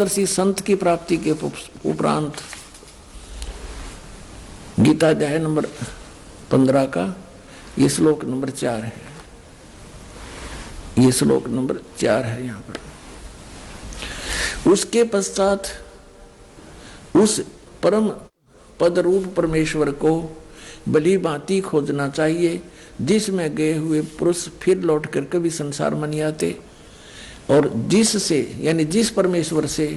तत्वदर्शी संत की प्राप्ति के उपरांत गीता अध्याय नंबर 15 का ये श्लोक नंबर 4 है। ये श्लोक नंबर 4 है यहाँ पर। उसके पश्चात उस परम पद रूप परमेश्वर को भली भांति खोजना चाहिए, जिसमें गए हुए पुरुष फिर लौट कर कभी संसार में नहीं आते, और जिससे यानी जिस परमेश्वर से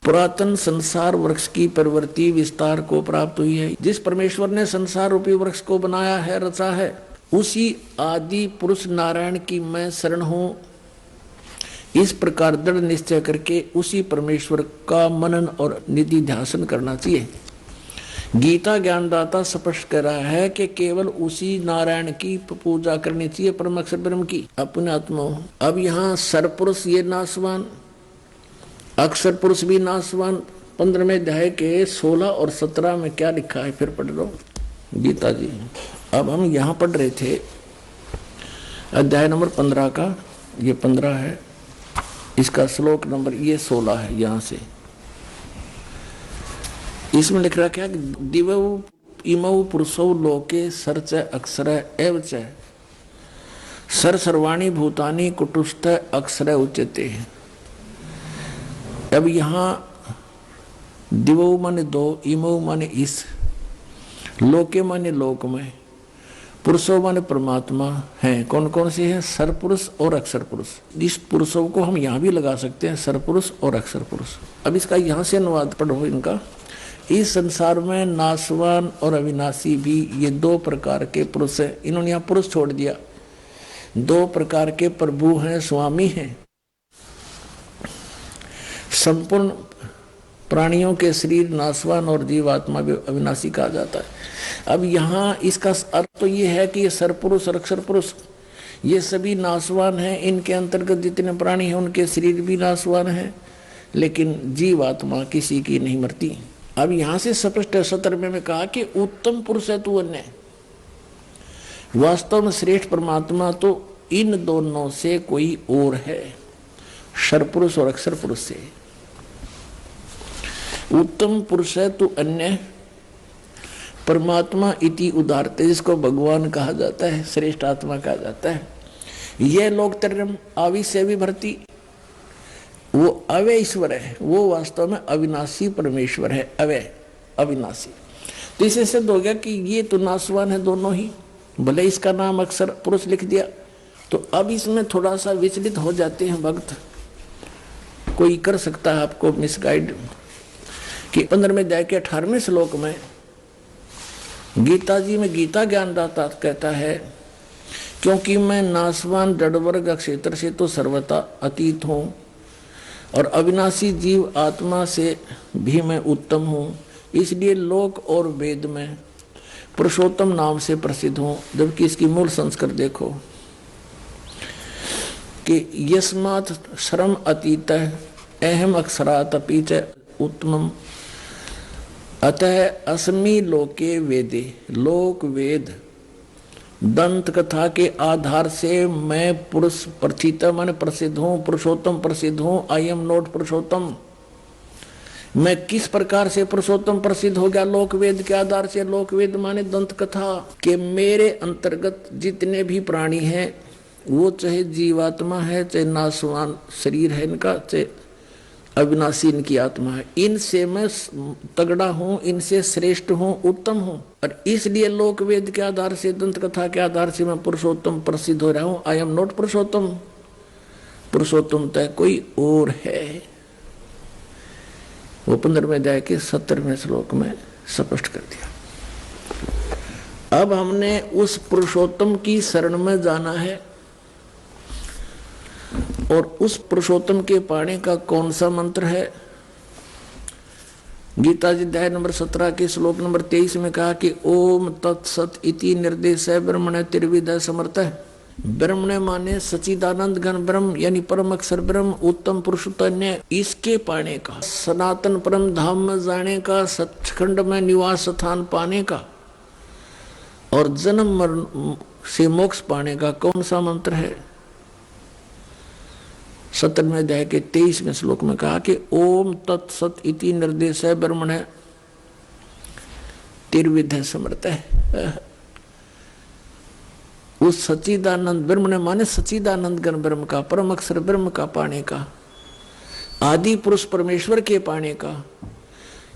पुरातन संसार वृक्ष की प्रवृत्ति विस्तार को प्राप्त हुई है, जिस परमेश्वर ने संसार रूपी वृक्ष को बनाया है, रचा है, उसी आदि पुरुष नारायण की मैं शरण हूं। इस प्रकार दृढ़ निश्चय करके उसी परमेश्वर का मनन और निधि ध्यान करना चाहिए। गीता ज्ञानदाता स्पष्ट कर रहा है कि केवल उसी नारायण की पूजा करनी चाहिए, परम अक्षर ब्रह्म की, अपने आत्मा। अब यहाँ सरपुरुष ये नाशवान, अक्षर पुरुष भी नाशवान। 15वें अध्याय के 16 और 17 में क्या लिखा है फिर पढ़ लो गीता जी। अब हम यहाँ पढ़ रहे थे अध्याय नंबर 15 का, ये 15 है, इसका श्लोक नंबर ये 16 है। यहाँ से इसमें लिख रहा क्या कि दिवौ इमौ पुरुषौ लोके सर्च अक्षर एव च सर सर्वाणी भूतानि कुटुस्थ अक्षर उच्यते। अब यहाँ दिवौ माने दो, इमौ माने इस, लोके माने लोक में, पुरुषों माने परमात्मा हैं। कौन कौन से हैं? सरपुरुष और अक्षर पुरुष। इस पुरुषों को हम यहाँ भी लगा सकते हैं, सरपुरुष और अक्षर पुरुष। अब इसका यहाँ से अनुवाद पढ़ो इनका। इस संसार में नाशवान और अविनाशी भी ये 2 प्रकार के पुरुष हैं। इन्होंने यहाँ पुरुष छोड़ दिया। 2 प्रकार के प्रभु हैं, स्वामी हैं। संपूर्ण प्राणियों के शरीर नाशवान और जीवात्मा भी अविनाशी कहा जाता है। अब यहाँ इसका अर्थ तो ये है कि ये सरपुरुष और अक्षर पुरुष ये सभी नाशवान हैं। इनके अंतर्गत जितने प्राणी हैं उनके शरीर भी नाशवान हैं, लेकिन जीवात्मा किसी की नहीं मरती। अब यहाँ से स्पष्ट 17वें में कहा कि उत्तम पुरुष है तू अन्य। वास्तव में श्रेष्ठ परमात्मा तो इन दोनों से कोई और है, सरपुरुष और अक्षर पुरुष से। उत्तम पुरुष है तू अन्य परमात्मा इति उदारते, जिसको भगवान कहा जाता है, श्रेष्ठ आत्मा कहा जाता है। यह लोक तरम आवि से भी भरती, वो अवय ईश्वर है, वो वास्तव में अविनाशी परमेश्वर है, अवय अविनाशी। तो इससे सिद्ध हो गया कि ये तो नाशवान है दोनों ही, भले इसका नाम अक्षर पुरुष लिख दिया। तो अब इसमें थोड़ा सा विचलित हो जाते हैं भक्त, कोई कर सकता है आपको मिसगाइड। कि 15वें अध्याय के 18वें श्लोक में गीता जी में गीता ज्ञानदाता कहता है, क्योंकि मैं नाशवान जड़वर्ग क्षेत्र से तो सर्वथा अतीत हूँ और अविनाशी जीव आत्मा से भी मैं उत्तम हूँ, इसलिए लोक और वेद में पुरुषोत्तम नाम से प्रसिद्ध हूँ। जबकि इसकी मूल संस्कृत देखो कि यस्मात् श्रम अतीत अहम अक्षरात् अपि च उत्तमम् अतः अस्मि लोके वेदे। लोक वेद दंत कथा के आधार से मैं पुरुष प्रथित माने प्रसिद्ध हूँ, पुरुषोत्तम प्रसिद्ध हूँ। आई एम नॉट पुरुषोत्तम। मैं किस प्रकार से पुरुषोत्तम प्रसिद्ध हो गया? लोक वेद के आधार से। लोक वेद माने दंत कथा के मेरे अंतर्गत जितने भी प्राणी हैं, वो चाहे जीवात्मा है, चाहे नाशवान शरीर है इनका, चाहे अविनाशी इनकी आत्मा है, इनसे मैं तगड़ा हूँ, इनसे श्रेष्ठ हूँ, उत्तम हूँ। और इसलिए लोक वेद के आधार से, दंत कथा के आधार से मैं पुरुषोत्तम प्रसिद्ध हो रहा हूँ। आई एम नॉट पुरुषोत्तम। पुरुषोत्तम तय कोई और है। वो 15वें अध्याय के 17वें श्लोक में स्पष्ट कर दिया। अब हमने उस पुरुषोत्तम की शरण में जाना है, और उस पुरुषोत्तम के पाने का कौन सा मंत्र है? गीता जी अध्याय नंबर 17 के श्लोक नंबर 23 में कहा कि ओम तत्सत इति निर्देश ब्रह्मण त्रिविध समर्थ। ब्रह्मण माने सचिदानंद घन ब्रह्म यानी परम अक्षर ब्रह्म, उत्तम पुरुषोत्तम। इसके पाने का, सनातन परम धाम में जाने का, सचखंड में निवास स्थान पाने का और जन्म मरण से मोक्ष पाने का कौन सा मंत्र है? 17वें अध्याय के 23वें श्लोक में कहा कि ओम तत्सत इति निर्देश है ब्रह्मण तिर्विध समर्थ है। उस सच्चिदानंद ब्रह्म ने माने सच्चिदानंद गण ब्रह्म का, परम अक्षर ब्रह्म का पाने का, आदि पुरुष परमेश्वर के पाने का,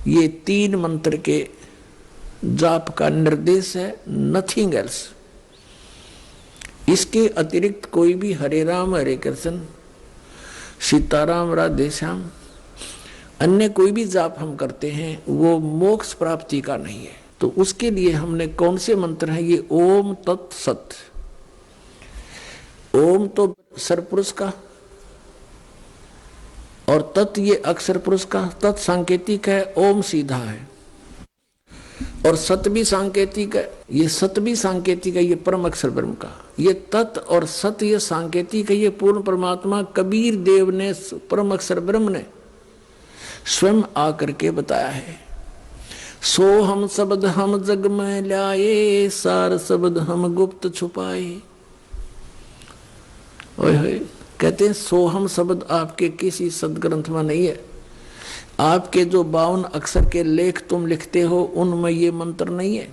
ये 3 मंत्र के जाप का निर्देश है, नथिंग एल्स। इसके अतिरिक्त कोई भी हरे राम हरे कृष्ण सीताराम राधे श्याम अन्य कोई भी जाप हम करते हैं वो मोक्ष प्राप्ति का नहीं है। तो उसके लिए हमने कौन से मंत्र हैं, ये ओम तत्सत। ओम तो सरपुरुष का और तत् ये अक्षर पुरुष का, तत् सांकेतिक है, ओम सीधा है, और सत भी सांकेतिक है, ये सत भी सांकेतिक है, ये परम अक्षर ब्रह्म का। ये तत् और सत ये सांकेतिक है, ये पूर्ण परमात्मा कबीर देव ने परम अक्षर ब्रह्म ने स्वयं आकर के बताया है। सो हम शब्द हम जग में लाए, सार शब्द हम गुप्त छुपाए। ओए कहते हैं सोहम शब्द आपके किसी सदग्रंथ में नहीं है, आपके जो 52 अक्षर के लेख तुम लिखते हो उनमें ये मंत्र नहीं है,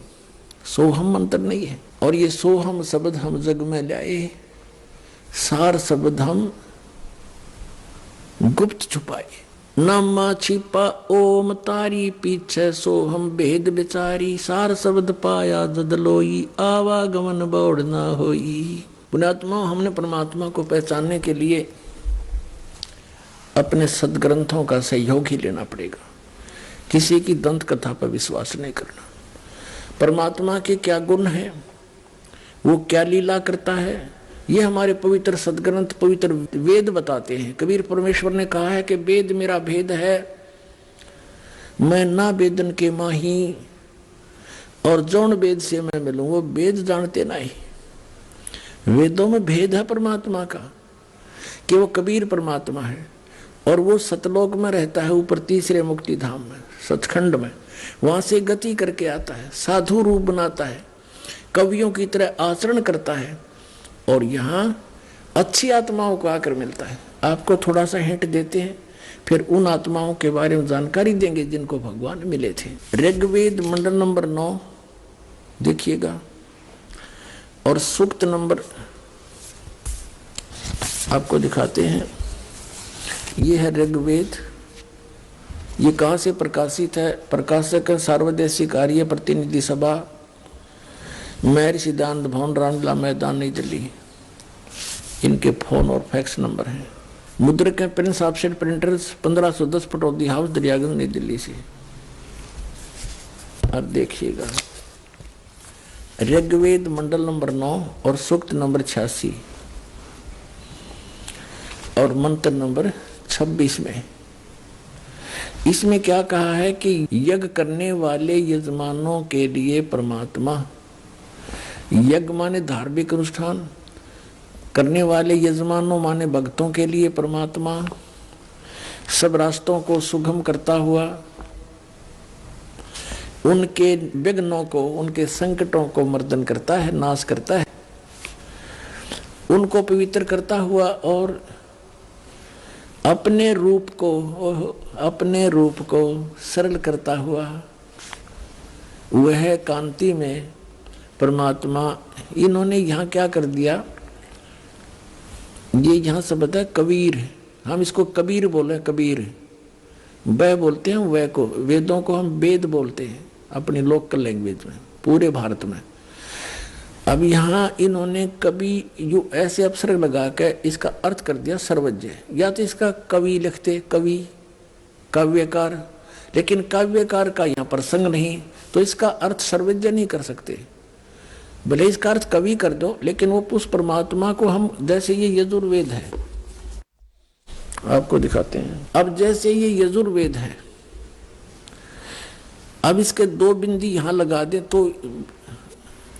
सोहम मंत्र नहीं है। और ये सोहम शब्द हम जग में लाए, सार शब्द हम गुप्त छुपाए। नामा छिपा ओम तारी पीछे सोहम भेद बिचारी, सार शब्द पाया जदलोई आवागमन बौड़ ना होई। पुण्यात्मा, हमने परमात्मा को पहचानने के लिए अपने सदग्रंथों का सहयोग ही लेना पड़ेगा, किसी की दंत कथा पर विश्वास नहीं करना। परमात्मा के क्या गुण हैं, वो क्या लीला करता है, ये हमारे पवित्र सदग्रंथ पवित्र वेद बताते हैं। कबीर परमेश्वर ने कहा है कि वेद मेरा भेद है, मैं ना वेदन के माही, और जौन वेद से मैं मिलूं वो वेद जानते नहीं। वेदों में भेद है परमात्मा का कि वो कबीर परमात्मा है और वो सतलोक में रहता है, ऊपर तीसरे मुक्ति धाम में सचखंड में, वहां से गति करके आता है, साधु रूप बनाता है, कवियों की तरह आचरण करता है, और यहाँ अच्छी आत्माओं को आकर मिलता है। आपको थोड़ा सा हिंट देते हैं, फिर उन आत्माओं के बारे में जानकारी देंगे जिनको भगवान मिले थे। ऋग्वेद मंडल नंबर 9 देखिएगा, और सूक्त नंबर आपको दिखाते हैं। ये है ऋग्वेद, ये कहाँ से प्रकाशित है, प्रकाशक सार्वदेशिक आर्य प्रतिनिधि सभा, महर्षि सिद्धांत भवन, रामलीला मैदान, नई दिल्ली। इनके फोन और फैक्स नंबर हैं। मुद्रक है Prince offset printers, 1510 Pataudi house, Daryaganj, नई दिल्ली से। अब देखिएगा, ऋग्वेद मंडल नंबर 9 और सूक्त नंबर 86 और मंत्र नंबर 26 में इसमें क्या कहा है कि यज्ञ करने वाले यजमानों के लिए परमात्मा, यज्ञ माने धार्मिक अनुष्ठान करने वाले यजमानों माने भक्तों के लिए परमात्मा सब रास्तों को सुगम करता हुआ, उनके विघ्नों को, उनके संकटों को मर्दन करता है, नाश करता है, उनको पवित्र करता हुआ, और अपने रूप को सरल करता हुआ वह कांति में परमात्मा। इन्होंने यहाँ क्या कर दिया, ये यहाँ शब्द है कबीर, हम इसको कबीर बोले, कबीर वह बोलते हैं, वह को, वेदों को हम वेद बोलते हैं अपनी लोकल लैंग्वेज में पूरे भारत में। अब यहाँ इन्होंने कवि जो ऐसे अवसर लगा के इसका अर्थ कर दिया सर्वज्ञ, या तो इसका कवि लिखते, कवि काव्यकार, लेकिन काव्यकार का यहाँ प्रसंग नहीं, तो इसका अर्थ सर्वज्ञ नहीं कर सकते। भले इसका अर्थ कवि कर दो, लेकिन वो उस परमात्मा को हम, जैसे ये यजुर्वेद है, आपको दिखाते हैं। अब जैसे ये यजुर्वेद है, अब इसके 2 बिंदी यहाँ लगा दे तो,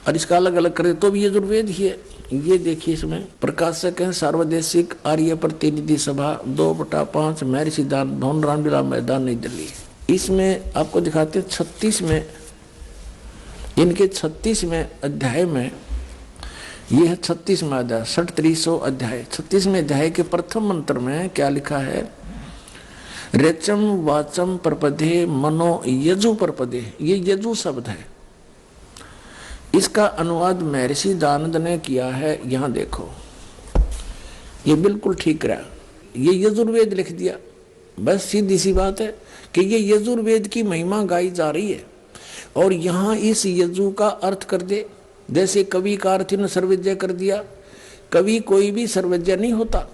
और इसका अलग अलग करे तो भी यजुर्वेद ही है। ये देखिए, इसमें प्रकाशक है सार्वदेशिक आर्य प्रतिनिधि सभा, 2/5, महर्षि सिद्धांत भवन, रामलीला मैदान, नई दिल्ली। इसमें आपको दिखाते हैं 36 में, इनके 36वें अध्याय में ये है 36वां अध्याय, 37वां अध्याय। 36वें अध्याय के प्रथम मंत्र में क्या लिखा है? रेचम वाचम प्रपदे मनो यजु प्रपदे। ये यजु शब्द है, इसका अनुवाद महर्षि दयानंद ने किया है। यहां देखो, ये बिल्कुल ठीक रहा, ये यजुर्वेद लिख दिया। बस सीधी सी बात है कि ये यजुर्वेद की महिमा गाई जा रही है, और यहां इस यजु का अर्थ कर दे। जैसे कवि का अर्थ इन्होंने सर्वज्ञ कर दिया। कवि कोई भी सर्वज्ञ नहीं होता।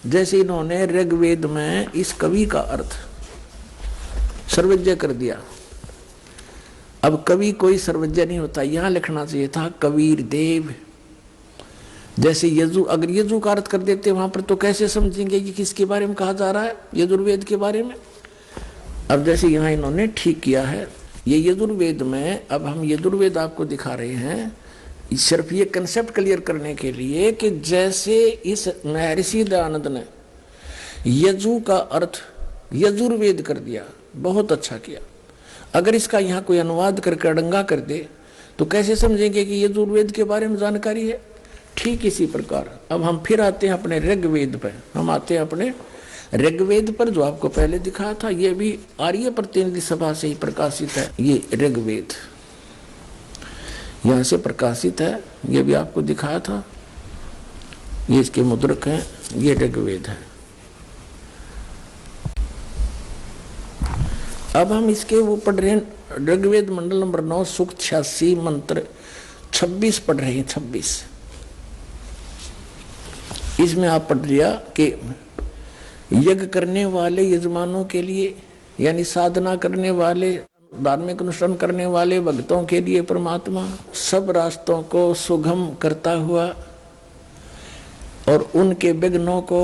जैसे इन्होंने ऋग्वेद में इस कवि का अर्थ सर्वज्ञ कर दिया। अब कवि कोई सर्वज्ञ नहीं होता, यहां लिखना चाहिए था कबीर देव। जैसे यजु, अगर यजु का अर्थ कर देते वहां पर तो कैसे समझेंगे कि किसके बारे में कहा जा रहा है? यजुर्वेद के बारे में। अब जैसे यहाँ इन्होंने ठीक किया है, ये यजुर्वेद में, अब हम यजुर्वेद आपको दिखा रहे हैं सिर्फ ये कंसेप्ट क्लियर करने के लिए कि जैसे इस महर्षि दयानंद ने यजु का अर्थ यजुर्वेद कर दिया, बहुत अच्छा किया। अगर इसका यहाँ कोई अनुवाद करके अड़ंगा कर दे तो कैसे समझेंगे कि यजुर्वेद के बारे में जानकारी है? ठीक इसी प्रकार अब हम फिर आते हैं अपने ऋग्वेद पर। हम आते हैं अपने ऋग्वेद पर, जो आपको पहले दिखाया था। ये भी आर्य प्रतिनिधि सभा से ही प्रकाशित है। ये ऋग्वेद यहाँ से प्रकाशित है, ये भी आपको दिखाया था। ये इसके मुद्रक हैं, ये ऋग्वेद है। अब हम इसके वो पढ़ रहे हैं, ऋग्वेद मंडल नंबर 9 सूक्त 86 मंत्र 26 पढ़ रहे हैं। 26 इसमें आप पढ़ लिया कि यज्ञ करने वाले यजमानों के लिए, यानी साधना करने वाले, धार्मिक अनुष्ठान करने वाले भक्तों के लिए परमात्मा सब रास्तों को सुगम करता हुआ और उनके विघ्नों को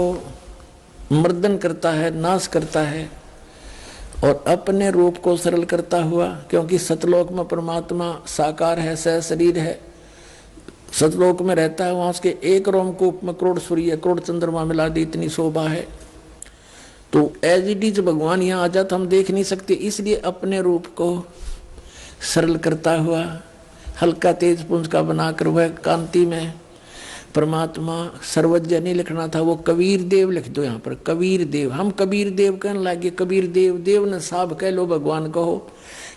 मर्दन करता है, नाश करता है, और अपने रूप को सरल करता हुआ, क्योंकि सतलोक में परमात्मा साकार है, सह शरीर है, सतलोक में रहता है। वहां उसके एक रोमकूप में करोड़ सूर्य करोड़ चंद्रमा मिला दी, इतनी शोभा है। तो एज इट इज भगवान यहाँ आ जाता हम देख नहीं सकते, इसलिए अपने रूप को सरल करता हुआ, हल्का तेज पुंज का बनाकर वह कांति में परमात्मा सर्वज्ञ नहीं लिखना था, वो कबीर देव लिख दो यहाँ पर। कबीर देव, हम कबीर देव कहने लगे। कबीर देव, देव न साहब कह लो, भगवान कहो,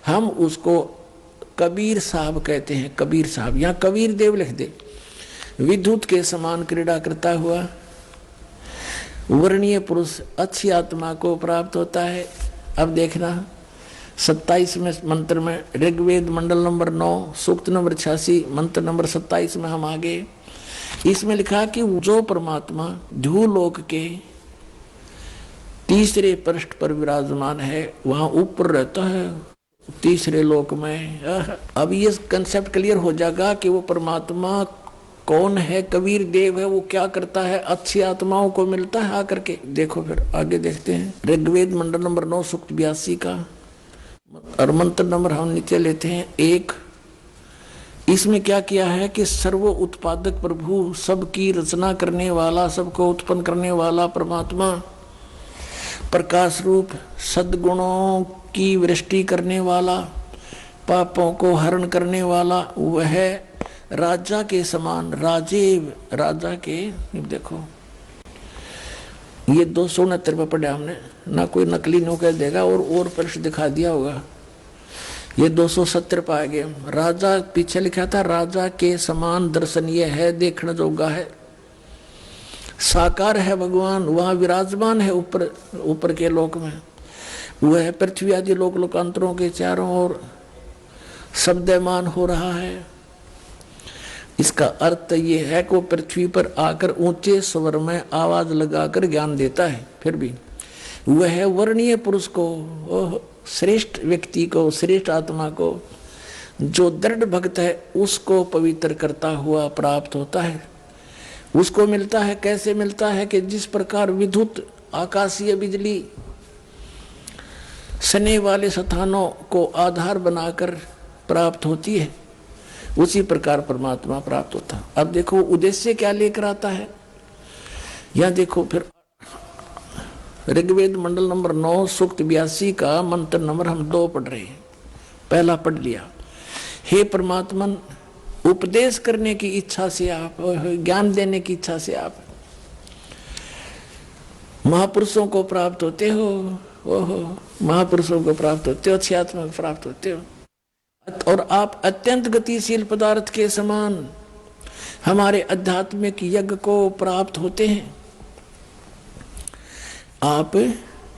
हम उसको कबीर साहब कहते हैं। कबीर साहब, यहाँ कबीर देव लिख दे। विद्युत के समान क्रीड़ा करता हुआ वर्णीय पुरुष अच्छी आत्मा को प्राप्त होता है। अब देखना 27वें मंत्र में, ऋग्वेद मंडल नंबर 9 सूक्त नंबर 86 मंत्र नंबर 27 में हम आगे। इसमें लिखा कि जो परमात्मा ध्रुवलोक के तीसरे पृष्ठ पर विराजमान है, वहां ऊपर रहता है तीसरे लोक में। अब ये कंसेप्ट क्लियर हो जाएगा कि वो परमात्मा कौन है, कबीर देव है, वो क्या करता है, अच्छी आत्माओं को मिलता है आकर के। देखो फिर आगे देखते हैं, ऋग्वेद मंडल नंबर 9 सूक्त 82 का, और मंत्र नंबर हम नीचे लेते हैं 1। इसमें क्या किया है कि सर्व उत्पादक प्रभु, सबकी रचना करने वाला, सबको उत्पन्न करने वाला परमात्मा, प्रकाश रूप, सद्गुणों की वृष्टि करने वाला, पापों को हरण करने वाला, वह राजा के समान, राजीव राजा के। देखो ये 269 पे पढ़ा हमने ना, कोई नकली नो कह देगा और पृष्ठ दिखा दिया होगा। ये 270 पे आ गए। राजा पीछे लिखा था, राजा के समान दर्शनीय है, देखने जोगा है, साकार है भगवान, वहां विराजमान है ऊपर के लोक में। वह पृथ्वी आदि लोक लोकांतरों के चारों ओर शब्दमान हो रहा है। इसका अर्थ ये है कि वो पृथ्वी पर आकर ऊंचे स्वर में आवाज लगाकर ज्ञान देता है। फिर भी वह वर्णीय पुरुष को, श्रेष्ठ व्यक्ति को, श्रेष्ठ आत्मा को, जो दृढ़ भक्त है, उसको पवित्र करता हुआ प्राप्त होता है। उसको मिलता है, कैसे मिलता है कि जिस प्रकार विद्युत आकाशीय बिजली सने वाले स्थानों को आधार बनाकर प्राप्त होती है, उसी प्रकार परमात्मा प्राप्त होता है। अब देखो उद्देश्य क्या लेकर आता है, यहां देखो फिर ऋग्वेद मंडल नंबर 9 सूक्त 82 का मंत्र नंबर हम 2 पढ़ रहे हैं। पहला पढ़ लिया, हे परमात्मन उपदेश करने की इच्छा से आप, ज्ञान देने की इच्छा से आप महापुरुषों को प्राप्त होते हो। ओहो, महापुरुषों को प्राप्त होते हो, अच्छी आत्मा को प्राप्त होते हो, और आप अत्यंत गतिशील पदार्थ के समान हमारे आध्यात्मिक यज्ञ को प्राप्त होते हैं। आप,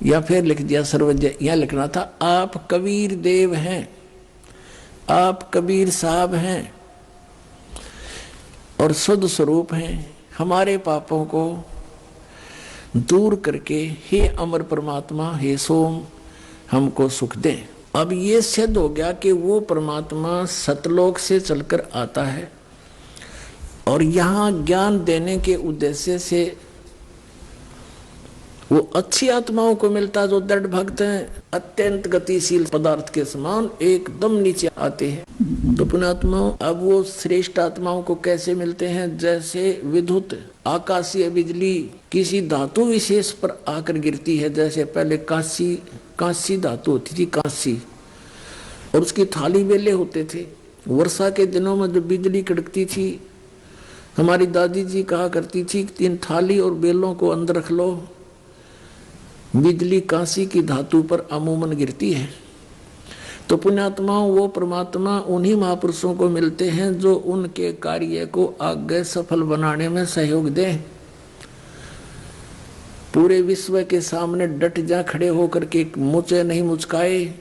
या फिर लिख दिया सर्वज्ञ, यह लिखना था, आप कबीर देव हैं, आप कबीर साहब हैं और शुद्ध स्वरूप हैं। हमारे पापों को दूर करके हे अमर परमात्मा, हे सोम, हमको सुख दे। अब ये सिद्ध हो गया कि वो परमात्मा सतलोक से चलकर आता है और यहाँ ज्ञान देने के उद्देश्य से वो अच्छी आत्माओं को मिलता जो दृढ़ भक्त हैं, अत्यंत गतिशील पदार्थ के समान एकदम नीचे आते हैं। तो पुण्यात्माओं, अब वो श्रेष्ठ आत्माओं को कैसे मिलते हैं? जैसे विद्युत आकाशीय बिजली किसी धातु विशेष पर आकर गिरती है, जैसे पहले कांसी धातु होती थी, कांसी, और उसकी थाली बेले होते थे। वर्षा के दिनों में जब बिजली कड़कती थी, हमारी दादी जी कहा करती थी, इन थाली और बेलों को अंदर रख लो, बिजली कांसी की धातु पर अमूमन गिरती है। तो पुण्यात्माओं, वो परमात्मा उन्हीं महापुरुषों को मिलते हैं जो उनके कार्य को आगे सफल बनाने में सहयोग दें। पूरे विश्व के सामने डट जा खड़े होकर के मुझे नहीं मुचकाए,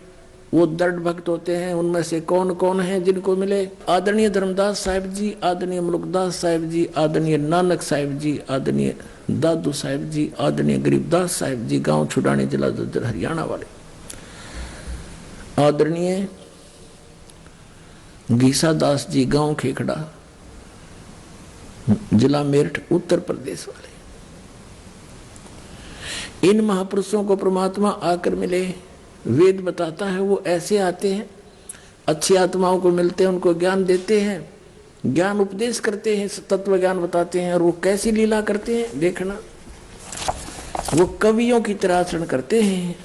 वो दृढ़ भक्त होते हैं। उनमें से कौन कौन है जिनको मिले? आदरणीय धर्मदास साहिब जी, आदरणीय मुलुकदास साहिब जी, आदरणीय नानक साहिब जी, आदरणीय दादू साहिब जी, आदरणीय गरीबदास साहिब जी, गांव छुड़ाने जिला झज्जर हरियाणा वाले, आदरणीय गीसा दास जी, गांव खेखड़ा जिला मेरठ उत्तर प्रदेश वाले। इन महापुरुषों को परमात्मा आकर मिले। वेद बताता है वो ऐसे आते हैं, अच्छी आत्माओं को मिलते हैं, उनको ज्ञान देते हैं, ज्ञान उपदेश करते हैं, तत्व ज्ञान बताते हैं। और वो कैसी लीला करते हैं देखना, वो कवियों की तरह आचरण करते हैं।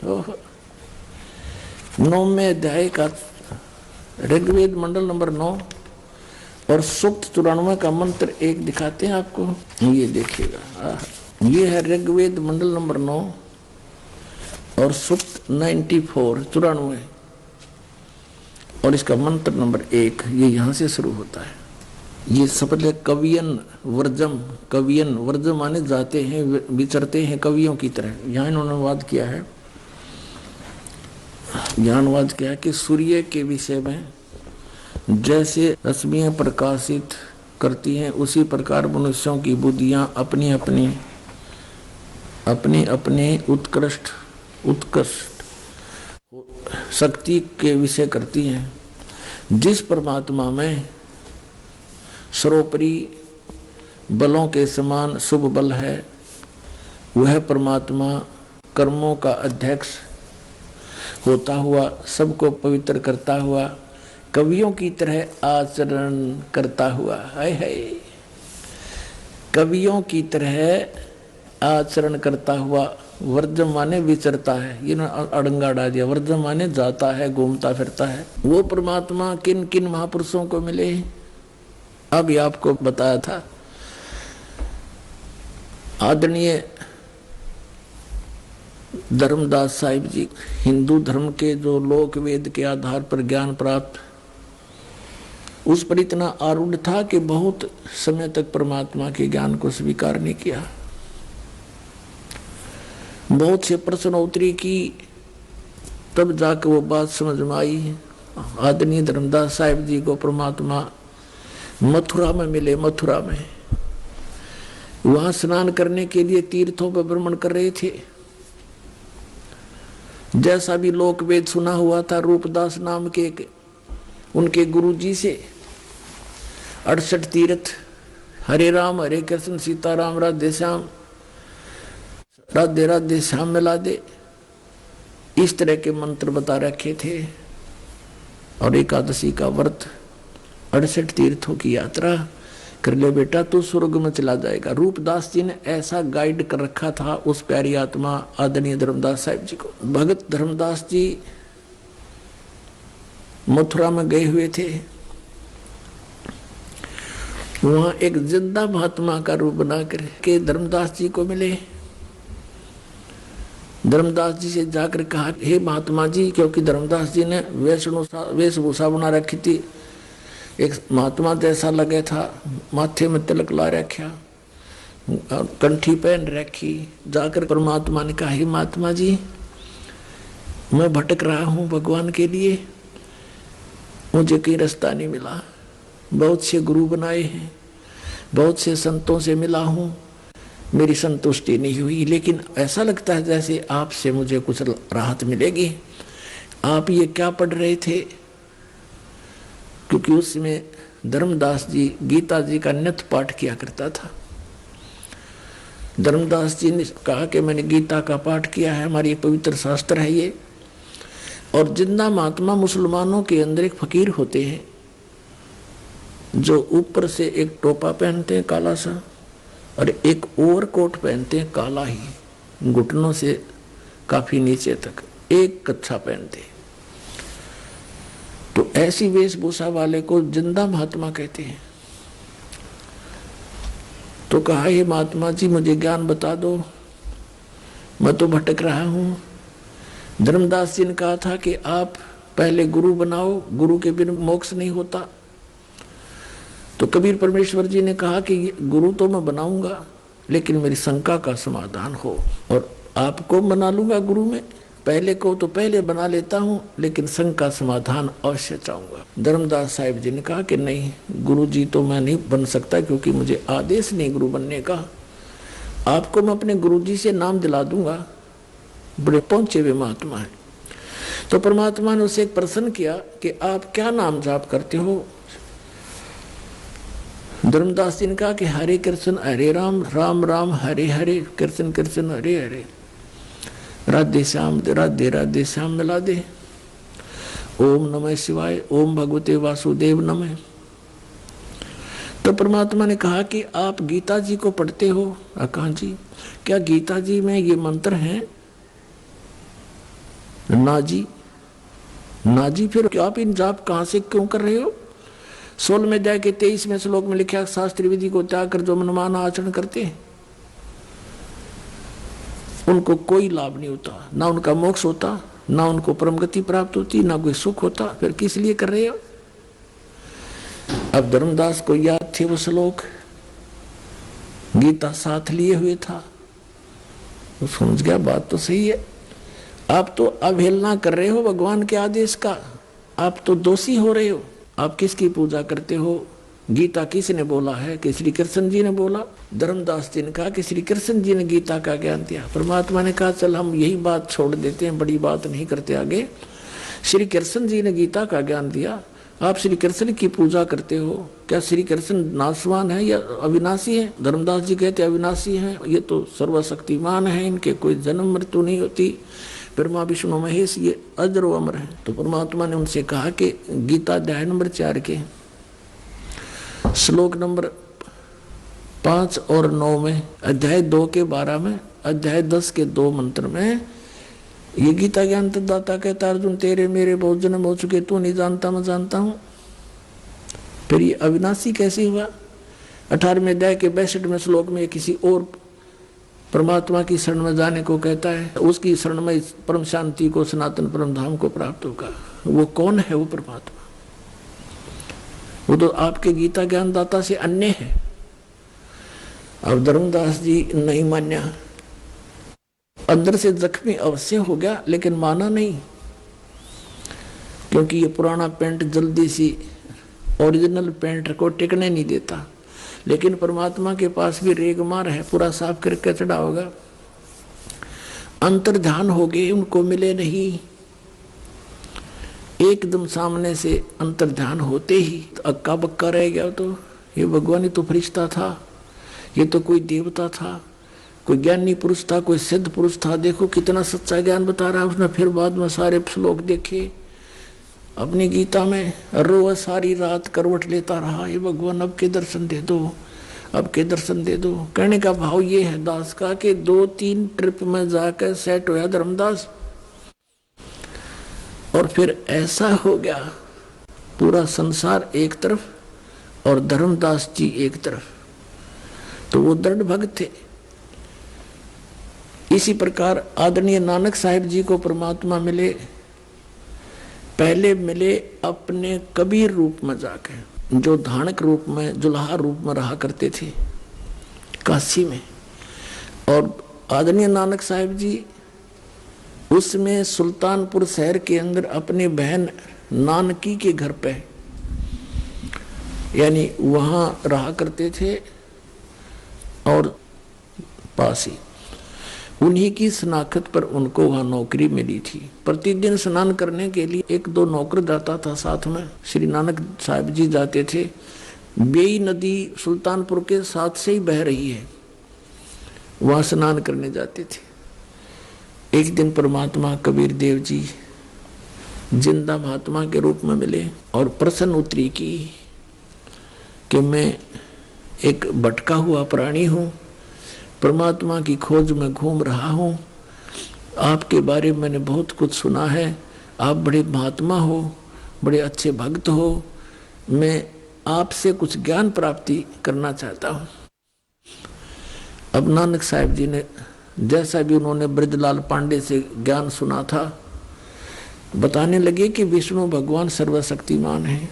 9वें अध्याय का ऋग्वेद मंडल नंबर 9 और सूक्त 94 का मंत्र 1 दिखाते हैं आपको, ये देखिएगा। ये है ऋग्वेद मंडल नंबर 9 और सूक्त 94 और इसका मंत्र नंबर 1, ये यहां से शुरू होता है। ये सबले कवियन वर्जम, कवियन वर्जम माने जाते हैं, विचरते हैं कवियों की तरह। यहाँ इन्होंने अनुवाद किया है, यहाँ अनुवाद किया है कि सूर्य के विषय में जैसे रश्मियां प्रकाशित करती हैं, उसी प्रकार मनुष्यों की बुद्धियां अपनी अपनी उत्कृष्ट शक्ति के विषय करती हैं। जिस परमात्मा में सर्वोपरि बलों के समान शुभ बल है, वह परमात्मा कर्मों का अध्यक्ष होता हुआ, सबको पवित्र करता हुआ, कवियों की तरह आचरण करता हुआ, कवियों की तरह आचरण करता हुआ, वर्जम माने विचरता है, ये अड़ंगा डाल दिया, वर्जम माने जाता है, घूमता फिरता है। वो परमात्मा किन किन महापुरुषों को मिले, अभी आपको बताया था। आदरणीय धर्मदास साहिब जी, हिंदू धर्म के जो लोक वेद के आधार पर ज्ञान प्राप्त, उस पर इतना आरूढ़ था कि बहुत समय तक परमात्मा के ज्ञान को स्वीकार नहीं किया। बहुत से प्रश्नोत्तरी की, तब जाकर वो बात समझ में आई। आदरणीय धर्मदास साहिब जी को परमात्मा मथुरा में मिले। मथुरा में वहां स्नान करने के लिए तीर्थों पर भ्रमण कर रहे थे। जैसा भी लोक वेद सुना हुआ था, रूपदास नाम के उनके गुरुजी से 68 तीर्थ, हरे राम हरे कृष्ण सीताराम राधे श्याम, राधे राधे श्याम मिला दे, इस तरह के मंत्र बता रखे थे। और एकादशी का व्रत, 68 तीर्थों की यात्रा कर ले बेटा, तो स्वर्ग में चला जाएगा। रूपदास जी ने ऐसा गाइड कर रखा था उस प्यारी आत्मा आदरणीय धर्मदास साहिब जी को। भगत धर्मदास जी मथुरा में गए हुए थे। वहां एक जिंदा महात्मा का रूप बनाकर के धर्मदास जी को मिले। धर्मदास जी से जाकर कहा, हे महात्मा जी, क्योंकि धर्मदास जी ने वेशभूषा बना रखी थी, एक महात्मा जैसा लगे था, माथे में तिलक ला रखा, कंठी पहन रखी। जाकर परमात्मा ने कहा, हे महात्मा जी, मैं भटक रहा हूँ भगवान के लिए, मुझे कहीं रास्ता नहीं मिला, बहुत से गुरु बनाए हैं, बहुत से संतों से मिला हूँ, मेरी संतुष्टि नहीं हुई, लेकिन ऐसा लगता है जैसे आपसे मुझे कुछ राहत मिलेगी। आप ये क्या पढ़ रहे थे? क्योंकि उसमें धर्मदास जी गीता जी का नित्य पाठ किया करता था। धर्मदास जी ने कहा कि मैंने गीता का पाठ किया है, हमारी पवित्र शास्त्र है ये। और जिंदा महात्मा मुसलमानों के अंदर एक फकीर होते हैं जो ऊपर से एक टोपा पहनते हैं काला सा, और एक ओवरकोट पहनते हैं काला ही, घुटनों से काफी नीचे तक एक कच्छा पहनते हैं। तो ऐसी वेशभूषा वाले को जिंदा महात्मा कहते हैं। तो कहा, हे महात्मा जी, मुझे ज्ञान बता दो, मैं तो भटक रहा हूं। धर्मदास जी ने कहा था कि आप पहले गुरु बनाओ, गुरु के बिना मोक्ष नहीं होता। तो कबीर परमेश्वर जी ने कहा कि गुरु तो मैं बनाऊंगा, लेकिन मेरी शंका का समाधान हो, और आपको बना लूंगा गुरु में, पहले को तो पहले बना लेता हूं, लेकिन शंका समाधान अवश्य चाहूंगा। धर्मदास साहिब जी ने कहा कि नहीं, गुरु जी तो मैं नहीं बन सकता, क्योंकि मुझे आदेश नहीं गुरु बनने का। आपको मैं अपने गुरु जी से नाम दिला दूंगा, बड़े पहुंचे हुए महात्मा है। तो परमात्मा ने उसे एक प्रश्न किया कि आप क्या नाम जाप करते हो? धर्मदास जी ने कहा कि हरे कृष्ण हरे राम, राम राम हरे हरे, कृष्ण कृष्ण हरे हरे, राधे श्याम राधे राधे श्याम मिला दे, ओम नमः शिवाय, ओम भगवते वासुदेव नमः। तो परमात्मा ने कहा कि आप गीता जी को पढ़ते हो? कहा जी। क्या गीता जी में ये मंत्र हैं? ना जी, ना जी। फिर आप इन जाप कहां से क्यों कर रहे हो? 16 अध्याय के 23वें श्लोक में लिखा, शास्त्रीय विधि को त्याग कर जो मनमाना आचरण करते हैं उनको कोई लाभ नहीं होता, ना उनका मोक्ष होता, ना उनको परम गति प्राप्त होती, ना कोई सुख होता। फिर किस लिए कर रहे हो? अब धर्मदास को याद थे वो श्लोक, गीता साथ लिए हुए था, वो समझ गया बात तो सही है। आप तो अवहेलना कर रहे हो भगवान के आदेश का, आप तो दोषी हो रहे हो। आप किसकी पूजा करते हो? गीता किसने बोला है? कि श्री कृष्ण जी ने बोला। धर्मदास जी ने कहा कि श्री कृष्ण जी ने गीता का ज्ञान दिया। परमात्मा ने कहा चल हम यही बात छोड़ देते हैं, बड़ी बात नहीं करते आगे। श्री कृष्ण जी ने गीता का ज्ञान दिया, आप श्री कृष्ण की पूजा करते हो। क्या श्री कृष्ण नाशवान है या अविनाशी है? धर्मदास जी कहते अविनाशी हैं, ये तो सर्वशक्तिमान है, इनके कोई जन्म मृत्यु नहीं होती, ब्रह्मा विष्णु महेश ये अजर व अमर है। तो परमात्मा ने उनसे कहा कि गीता अध्याय नंबर 4 के श्लोक नंबर 5 और 9 में, अध्याय 2 के 12 में, अध्याय 10 के 2 मंत्र में ये गीता ज्ञान दाता कहता, अर्जुन तेरे मेरे बहुत जन्म हो चुके, तू नहीं जानता मैं जानता हूं। फिर ये अविनाशी कैसे हुआ? 18वें अध्याय के 62वें श्लोक में किसी और परमात्मा की शरण में जाने को कहता है, उसकी शरण में परम शांति को, सनातन परम धाम को प्राप्त होगा। वो कौन है? वो परमात्मा। वो तो आपके गीता ज्ञान दाता से अन्य है। अब धर्मदास जी नहीं मान्या, अंदर से जख्मी अवश्य हो गया, लेकिन माना नहीं, क्योंकि ये पुराना पेंट जल्दी सी ओरिजिनल पेंट को टिकने नहीं देता। लेकिन परमात्मा के पास भी रेगमार है, पूरा साफ करके चढ़ा होगा। अंतर्ध्यान हो गए, उनको मिले नहीं। एकदम सामने से अंतर्ध्यान होते ही तो अक्का बक्का रह गया। तो ये भगवान ही तो फरिश्ता था, ये तो कोई देवता था, कोई ज्ञानी पुरुष था, कोई सिद्ध पुरुष था। देखो कितना सच्चा ज्ञान बता रहा है उसने। फिर बाद में सारे श्लोक देखे अपनी गीता में, रोज सारी रात करवट लेता रहा, ये भगवान अब के दर्शन दे दो, अब के दर्शन दे दो। कहने का भाव ये है दास का कि 2-3 ट्रिप में जाकर सेट होया धर्मदास, और फिर ऐसा हो गया पूरा संसार एक तरफ और धर्मदास जी एक तरफ, तो वो दृढ़ भक्त थे। इसी प्रकार आदरणीय नानक साहिब जी को परमात्मा मिले, पहले मिले अपने कबीर रूप में जाकर, जो धानक रूप में, जुल्हा रूप में रहा करते थे काशी में। और आदरणीय नानक साहिब जी उसमें सुल्तानपुर शहर के अंदर अपने बहन नानकी के घर पे, यानी वहां रहा करते थे। और पास ही उन्हीं की शनाख्त पर उनको वहां नौकरी मिली थी। प्रतिदिन स्नान करने के लिए एक दो नौकर जाता था साथ में, श्री नानक साहिब जी जाते थे। बेई नदी सुल्तानपुर के साथ से ही बह रही है, वहां स्नान करने जाते थे। एक दिन परमात्मा कबीर देव जी जिंदा महात्मा के रूप में मिले और प्रश्न उत्तरी की कि मैं एक भटका हुआ प्राणी हूं, परमात्मा की खोज में घूम रहा हूं, आपके बारे में मैंने बहुत कुछ सुना है, आप बड़े महात्मा हो, बड़े अच्छे भक्त हो, मैं आपसे कुछ ज्ञान प्राप्ति करना चाहता हूं। अब नानक साहिब जी ने, जैसा भी उन्होंने ब्रजलाल पांडे से ज्ञान सुना था, बताने लगे कि विष्णु भगवान सर्वशक्तिमान है,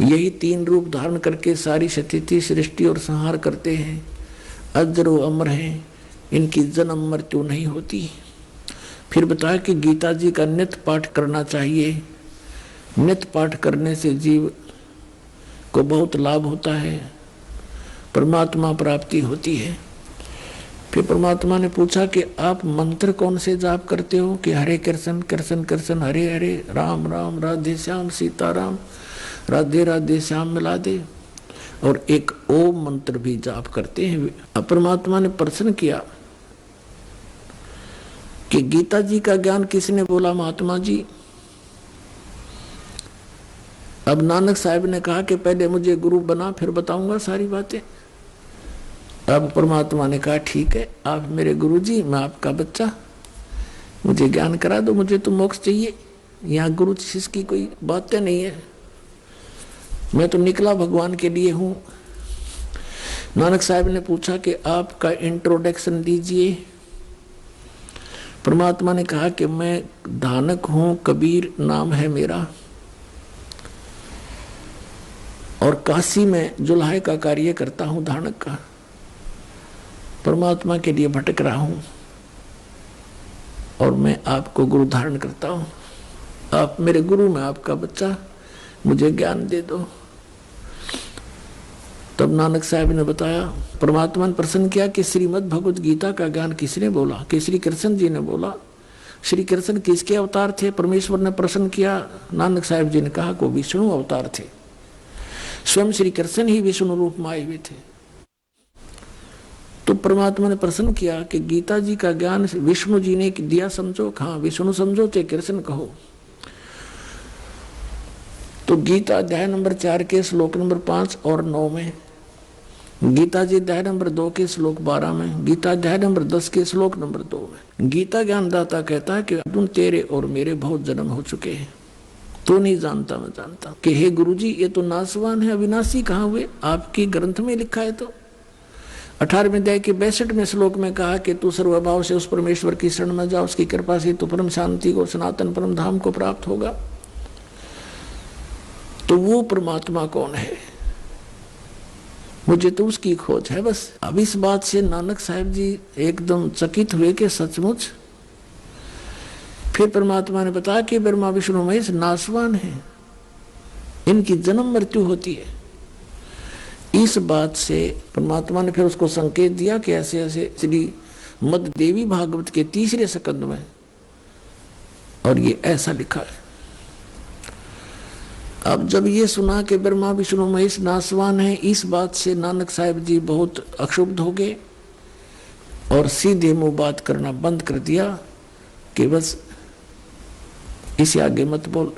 यही तीन रूप धारण करके सारी स्थिति सृष्टि और संहार करते हैं, अजर व अमर हैं, इनकी जन्म मृत्यु नहीं होती। फिर बताया कि गीता जी का नित्य पाठ करना चाहिए, नित्य पाठ करने से जीव को बहुत लाभ होता है, परमात्मा प्राप्ति होती है। फिर परमात्मा ने पूछा कि आप मंत्र कौन से जाप करते हो? कि हरे कृष्ण कृष्ण कृष्ण हरे हरे, राम राम राधे श्याम सीताराम, राधे राधे श्याम मिला दे, और एक ओम मंत्र भी जाप करते हैं। अब परमात्मा ने प्रश्न किया कि गीता जी का ज्ञान किसने बोला महात्मा जी? अब नानक साहिब ने कहा कि पहले मुझे गुरु बना, फिर बताऊंगा सारी बातें। अब परमात्मा ने कहा ठीक है, आप मेरे गुरु जी, मैं आपका बच्चा, मुझे ज्ञान करा दो, मुझे तो मोक्ष चाहिए, यहाँ गुरु शिष्य की कोई बातें नहीं है, मैं तो निकला भगवान के लिए हूँ। नानक साहिब ने पूछा कि आपका इंट्रोडक्शन दीजिए। परमात्मा ने कहा कि मैं धानक हूँ, कबीर नाम है मेरा, और काशी में जुल्हे का कार्य करता हूँ, धानक का, परमात्मा के लिए भटक रहा हूं, और मैं आपको गुरु धारण करता हूं, आप मेरे गुरु, मैं आपका बच्चा, मुझे ज्ञान दे दो। तब नानक साहब ने बताया, परमात्मा ने प्रश्न किया कि श्रीमद् भगवद गीता का ज्ञान किसने बोला? कि श्री कृष्ण जी ने बोला। श्री कृष्ण किसके अवतार थे? परमेश्वर ने प्रश्न किया। नानक साहब जी ने कहा को विष्णु अवतार थे, स्वयं श्री कृष्ण ही विष्णु रूप में आए हुए थे। तो परमात्मा ने प्रश्न किया कि गीता जी का ज्ञान विष्णु जी ने दिया समझो? हाँ, विष्णु समझो चाहे कृष्ण कहो। तो गीता अध्याय नंबर 4 के श्लोक नंबर 5 और 9 में, गीता जी अध्याय नंबर 2 के श्लोक 12 में, गीता अध्याय नंबर 10 के श्लोक नंबर 2 में, गीता ज्ञानदाता कहता है कि अर्जुन तेरे और मेरे बहुत जन्म हो चुके हैं, तो नहीं जानता मैं जानता। कि हे गुरुजी, ये तो नासवान है, अविनाशी कहाँ हुए? आपकी ग्रंथ में लिखा है। तो 18वें अध्याय के 62वें श्लोक में कहा कि तू सर्वभाव से उस परमेश्वर की शरण में जा, उसकी कृपा से तू परम शांति को, सनातन परम धाम को प्राप्त होगा। तो वो परमात्मा कौन है? मुझे तो उसकी खोज है बस। अब इस बात से नानक साहिब जी एकदम चकित हुए कि सचमुच। फिर परमात्मा ने बताया कि ब्रह्मा विष्णु महेश नासवान है, इनकी जन्म मृत्यु होती है। इस बात से परमात्मा ने फिर उसको संकेत दिया कि ऐसे ऐसे श्री मद देवी भागवत के 3रे स्कंद में, और ये ऐसा लिखा है। अब जब ये सुना कि ब्रह्मा विष्णु महेश नासवान है, इस बात से नानक साहिब जी बहुत अक्षुब्ध हो गए और सीधे मुंह बात करना बंद कर दिया कि बस इसे आगे मत बोल।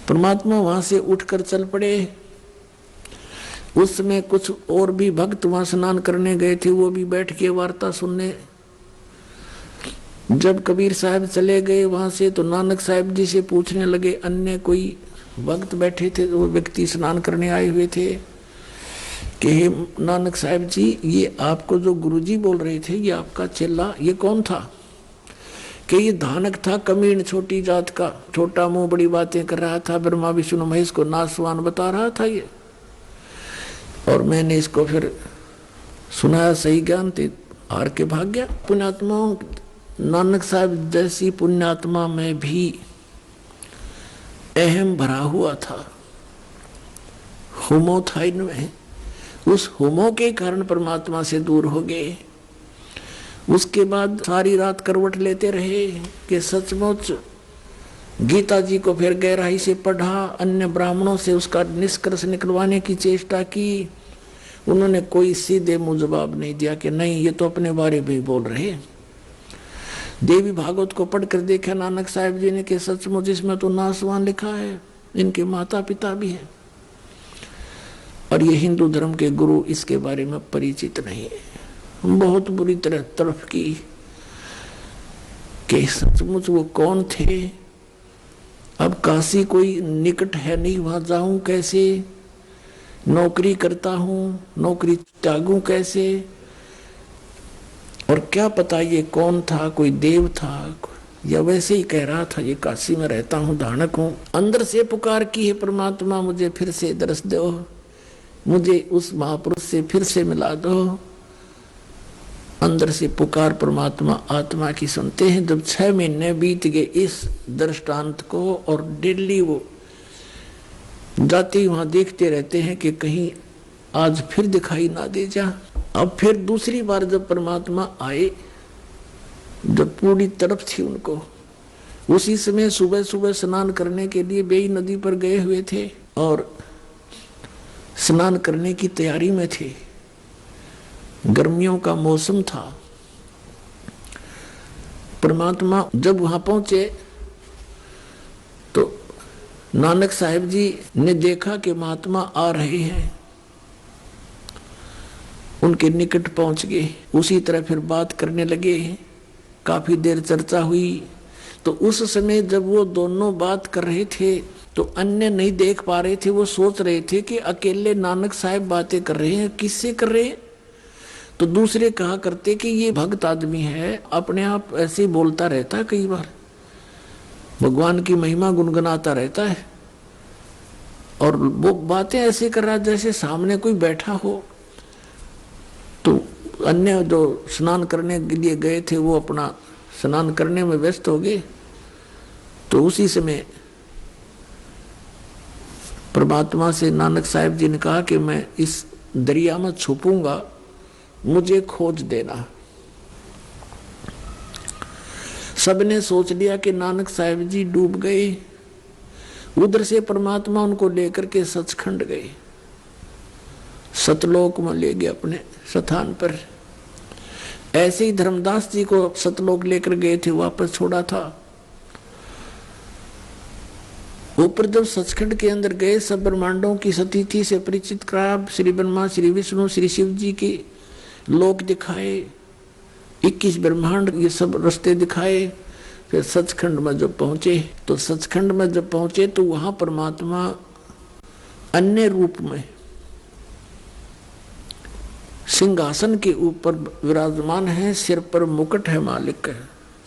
परमात्मा वहां से उठकर चल पड़े। उसमें कुछ और भी भक्त वहां स्नान करने गए थे, वो भी बैठ के वार्ता सुनने। जब कबीर साहब चले गए वहां से, तो नानक साहब जी से पूछने लगे अन्य कोई भक्त बैठे थे, वो व्यक्ति स्नान करने आए हुए थे कि हे नानक साहब जी, ये आपको जो गुरुजी बोल रहे थे, ये आपका चेला ये कौन था? कि ये धानक था, कमीन, छोटी जात का, छोटा मुंह, बड़ी बातें कर रहा था, ब्रह्मा विष्णु महेश को नासवान बता रहा था ये। और मैंने इसको फिर सुनाया सही ज्ञान, ते हार के भाग गया। पुण्यात्माओं, नानक साहब जैसी पुण्यात्मा में भी अहम भरा हुआ था, होमो था इनमें। उस होमो के कारण परमात्मा से दूर हो गए। उसके बाद सारी रात करवट लेते रहे कि सचमुच गीता जी को फिर गहराई से पढ़ा, अन्य ब्राह्मणों से उसका निष्कर्ष निकलवाने की चेष्टा की। उन्होंने कोई सीधे मुंह जवाब नहीं दिया कि नहीं, ये तो अपने बारे में बोल रहे। देवी भागवत को पढ़कर देखा नानक साहब जी ने कि सचमुच इसमें तो नासवान लिखा है, इनके माता पिता भी हैं, और ये हिंदू धर्म के गुरु इसके बारे में परिचित नहीं है। बहुत बुरी तरह तरफ की कि सचमुच वो कौन थे। अब काशी कोई निकट है नहीं, वहां जाऊं कैसे, नौकरी करता हूं, नौकरी त्यागूं कैसे, और क्या पता ये कौन था, कोई देव था या वैसे ही कह रहा था ये काशी में रहता हूं, धानक हूं। अंदर से पुकार की है परमात्मा मुझे फिर से दर्श दो, मुझे उस महापुरुष से फिर से मिला दो। अंदर से पुकार परमात्मा आत्मा की सुनते हैं। जब 6 महीने बीत गए इस दृष्टांत को, और डेली वो जाते ही वहां देखते रहते हैं कि कहीं आज फिर दिखाई ना दे जा। अब फिर दूसरी बार जब परमात्मा आए, जब पूरी तरफ थी उनको, उसी समय सुबह सुबह स्नान करने के लिए बेई नदी पर गए हुए थे और स्नान करने की तैयारी में थे। गर्मियों का मौसम था। परमात्मा जब वहां पहुंचे तो नानक साहब जी ने देखा कि महात्मा आ रहे हैं, उनके निकट पहुंच गए। उसी तरह फिर बात करने लगे, काफी देर चर्चा हुई। तो उस समय जब वो दोनों बात कर रहे थे तो अन्य नहीं देख पा रहे थे, वो सोच रहे थे कि अकेले नानक साहब बातें कर रहे हैं, किससे कर रहे हैं। तो दूसरे कहा करते कि ये भक्त आदमी है, अपने आप ऐसे ही बोलता रहता है, कई बार भगवान की महिमा गुनगुनाता रहता है, और वो बातें ऐसे कर रहा है जैसे सामने कोई बैठा हो। तो अन्य जो स्नान करने के लिए गए थे वो अपना स्नान करने में व्यस्त हो गए। तो उसी समय परमात्मा से नानक साहब जी ने कहा कि मैं इस दरिया में छुपूंगा, मुझे खोज देना। सबने सोच लिया कि नानक साहब जी डूब गए। उधर से परमात्मा उनको लेकर के सचखंड गए, सतलोक में ले गए अपने स्थान पर। ऐसे ही धर्मदास जी को सतलोक लेकर गए थे, वापस छोड़ा था। ऊपर जब सचखंड के अंदर गए, सब ब्रह्मांडों की स्थिति से परिचित कराया। श्री ब्रह्मा, श्री विष्णु, श्री शिव जी के लोक दिखाए, 21 ब्रह्मांड, ये सब रास्ते दिखाए। फिर सचखंड में जब पहुंचे तो वहां परमात्मा अन्य रूप में सिंहासन के ऊपर विराजमान है। सिर पर मुकुट है, मालिक है,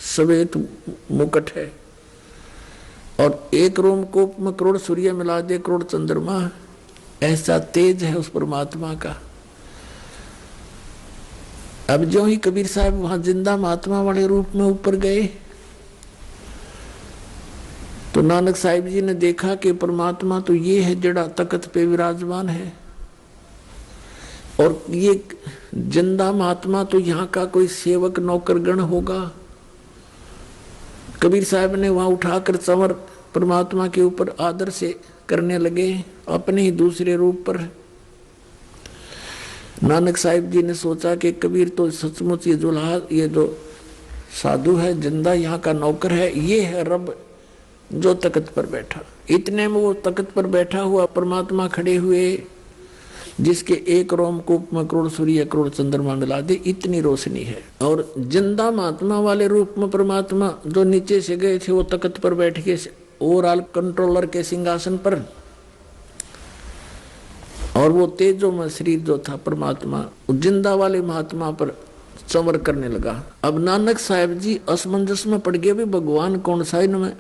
श्वेत मुकुट है, और एक रोमकूप में करोड़ सूर्य मिला दे, करोड़ चंद्रमा, ऐसा तेज है उस परमात्मा का। अब जो ही कबीर साहब वहां जिंदा महात्मा वाले रूप में ऊपर गए तो नानक साहिब जी ने देखा कि परमात्मा तो ये है जड़ा तख्त पे विराजमान है, और ये जिंदा महात्मा तो यहाँ का कोई सेवक नौकरगण होगा। कबीर साहब ने वहां उठाकर चंवर परमात्मा के ऊपर आदर से करने लगे, अपने ही दूसरे रूप पर। नानक साहिब जी ने सोचा कि कबीर तो सचमुच ये जुल्हा, ये जो साधु है, जिंदा यहाँ का नौकर है, ये है रब जो तख्त पर बैठा। इतने में वो तख्त पर बैठा हुआ परमात्मा खड़े हुए, जिसके एक रोमकूप में करोड़ सूर्य करोड़ चंद्रमा मिला दे, इतनी रोशनी है। और जिंदा महात्मा वाले रूप में परमात्मा जो नीचे से गए थे वो तख्त पर बैठ के ओवरऑल कंट्रोलर के सिंहासन पर, और वो तेजोमय शरीर जो था परमात्मा जिंदा वाले महात्मा पर संवर करने लगा। अब नानक साहब जी असमंजस में पड़ गए, भी भगवान कौन सा इनमें।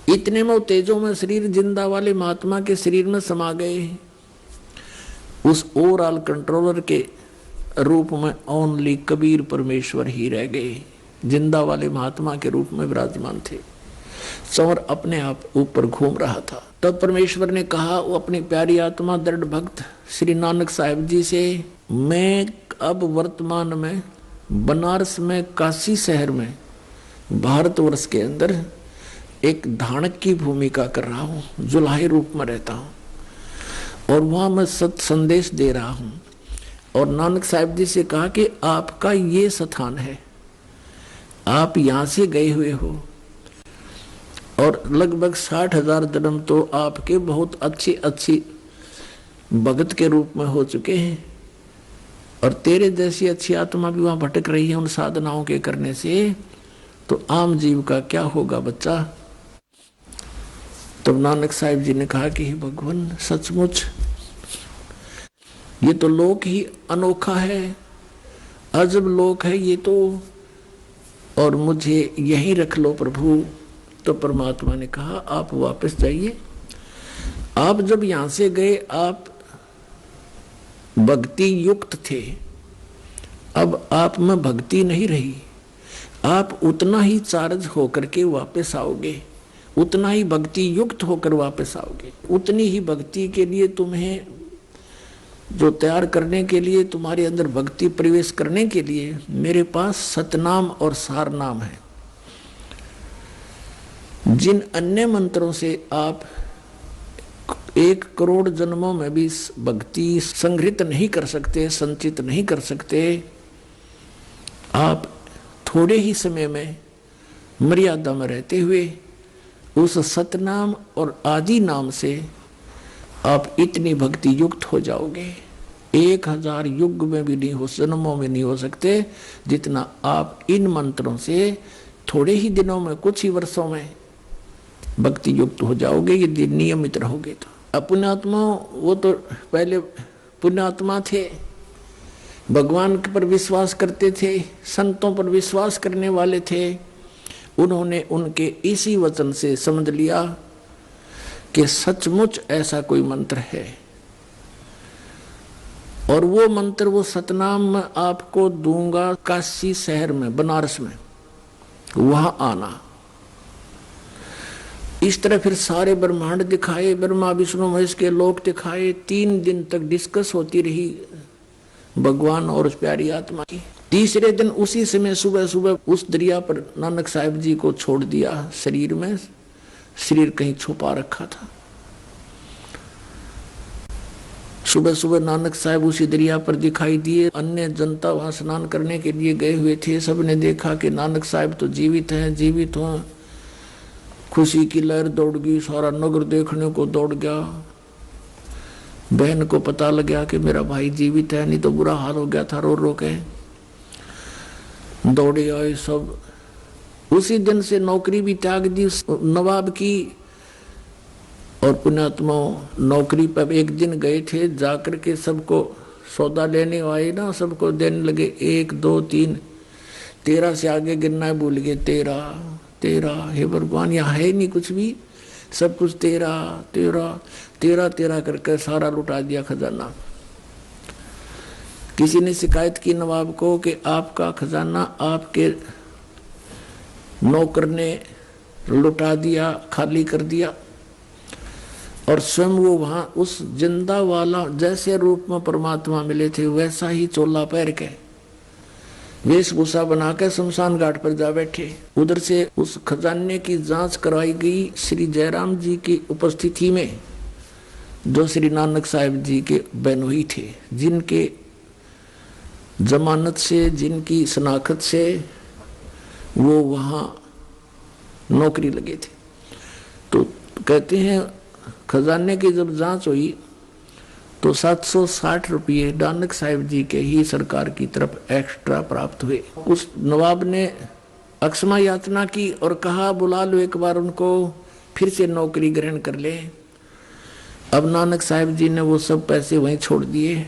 इतने में तेजोमय शरीर जिंदा वाले महात्मा के शरीर में समा गए। उस ओवरऑल कंट्रोलर के रूप में ओनली कबीर परमेश्वर ही रह गए, जिंदा वाले महात्मा के रूप में विराजमान थे। संवर अपने आप ऊपर घूम रहा था। तब परमेश्वर ने कहा वो अपनी प्यारी आत्मा दृढ़ भक्त श्री नानक साहब जी से, मैं अब वर्तमान में बनारस में काशी शहर में भारतवर्ष के अंदर एक धानक की भूमिका कर रहा हूँ, जुलाही रूप में रहता हूँ और वहाँ मैं सत संदेश दे रहा हूँ। और नानक साहब जी से कहा कि आपका ये स्थान है, आप यहाँ से गए हुए हो और लगभग 60,000 जन्म तो आपके बहुत अच्छी भगत के रूप में हो चुके हैं, और तेरे जैसी अच्छी आत्मा भी वहां भटक रही है उन साधनाओं के करने से, तो आम जीव का क्या होगा बच्चा। तब नानक साहिब जी ने कहा कि भगवान सचमुच ये तो लोक ही अनोखा है, अजब लोक है ये तो, और मुझे यहीं रख लो प्रभु। तो परमात्मा ने कहा आप वापस जाइए। आप जब यहां से गए आप भक्ति युक्त थे, अब आप में भक्ति नहीं रही, आप उतना ही चार्ज होकर के वापस आओगे, उतना ही भक्ति युक्त होकर वापस आओगे। उतनी ही भक्ति के लिए तुम्हें जो तैयार करने के लिए, तुम्हारे अंदर भक्ति प्रवेश करने के लिए मेरे पास सतनाम और सारनाम है। जिन अन्य मंत्रों से आप 1 करोड़ जन्मों में भी भक्ति संग्रहित नहीं कर सकते, संचित नहीं कर सकते, आप थोड़े ही समय में मर्यादा में रहते हुए उस सतनाम और आदि नाम से आप इतनी भक्ति युक्त हो जाओगे। 1000 युग में भी नहीं हो, जन्मों में नहीं हो सकते जितना आप इन मंत्रों से थोड़े ही दिनों में, कुछ ही वर्षों में भक्ति युक्त हो जाओगे यदि नियमित रहोगे तो। पुण्यात्मा वो तो पहले पुण्यात्मा थे, भगवान पर विश्वास करते थे, संतों पर विश्वास करने वाले थे। उन्होंने उनके इसी वचन से समझ लिया कि सचमुच ऐसा कोई मंत्र है, और वो मंत्र, वो सतनाम मैं आपको दूंगा काशी शहर में, बनारस में, वहां आना। इस तरह फिर सारे ब्रह्मांड दिखाए, ब्रह्मा विष्णु महेश के लोक दिखाए। 3 दिन तक डिस्कस होती रही भगवान और उस प्यारी आत्मा की। तीसरे दिन उसी समय सुबह सुबह उस दरिया पर नानक साहब जी को छोड़ दिया। शरीर में, शरीर कहीं छुपा रखा था। सुबह सुबह नानक साहब उसी दरिया पर दिखाई दिए। अन्य जनता वहां स्नान करने के लिए गए हुए थे। सबने देखा कि नानक साहब तो जीवित हैं, जीवित हों। खुशी की लहर दौड़ गई, सारा नगर देखने को दौड़ गया। बहन को पता लग गया कि मेरा भाई जीवित है, नहीं तो बुरा हाल हो गया था, रो रो के दौड़े आए सब। उसी दिन से नौकरी भी त्याग दी नवाब की, और पुण्यात्मा नौकरी पर एक दिन गए थे, जाकर के सबको सौदा लेने आए ना, सबको देने लगे 1 2 3, 13 से आगे गिनना भूल गए। 13 हे भगवान, यहाँ है नहीं कुछ भी, सब कुछ 13 करके सारा लुटा दिया खजाना। किसी ने शिकायत की नवाब को कि आपका खजाना आपके नौकर ने लुटा दिया, खाली कर दिया। और स्वयं वो वहां उस जिंदा वाला जैसे रूप में परमात्मा मिले थे वैसा ही चोला पहन के, वेशभूषा बनाकर शमशान घाट पर जा बैठे। उधर से उस खजाने की जांच करवाई गई श्री जयराम जी की उपस्थिति में, जो श्री नानक साहिब जी के बहनोई थे, जिनके जमानत से, जिनकी शनाख्त से वो वहां नौकरी लगे थे। तो कहते हैं खजाने की जब जांच हुई तो 760 रुपये नानक साहिब जी के ही सरकार की तरफ एक्स्ट्रा प्राप्त हुए। उस नवाब ने अक्षमा याचना की और कहा बुला लो एक बार उनको, फिर से नौकरी ग्रहण कर ले। अब नानक साहब जी ने वो सब पैसे वहीं छोड़ दिए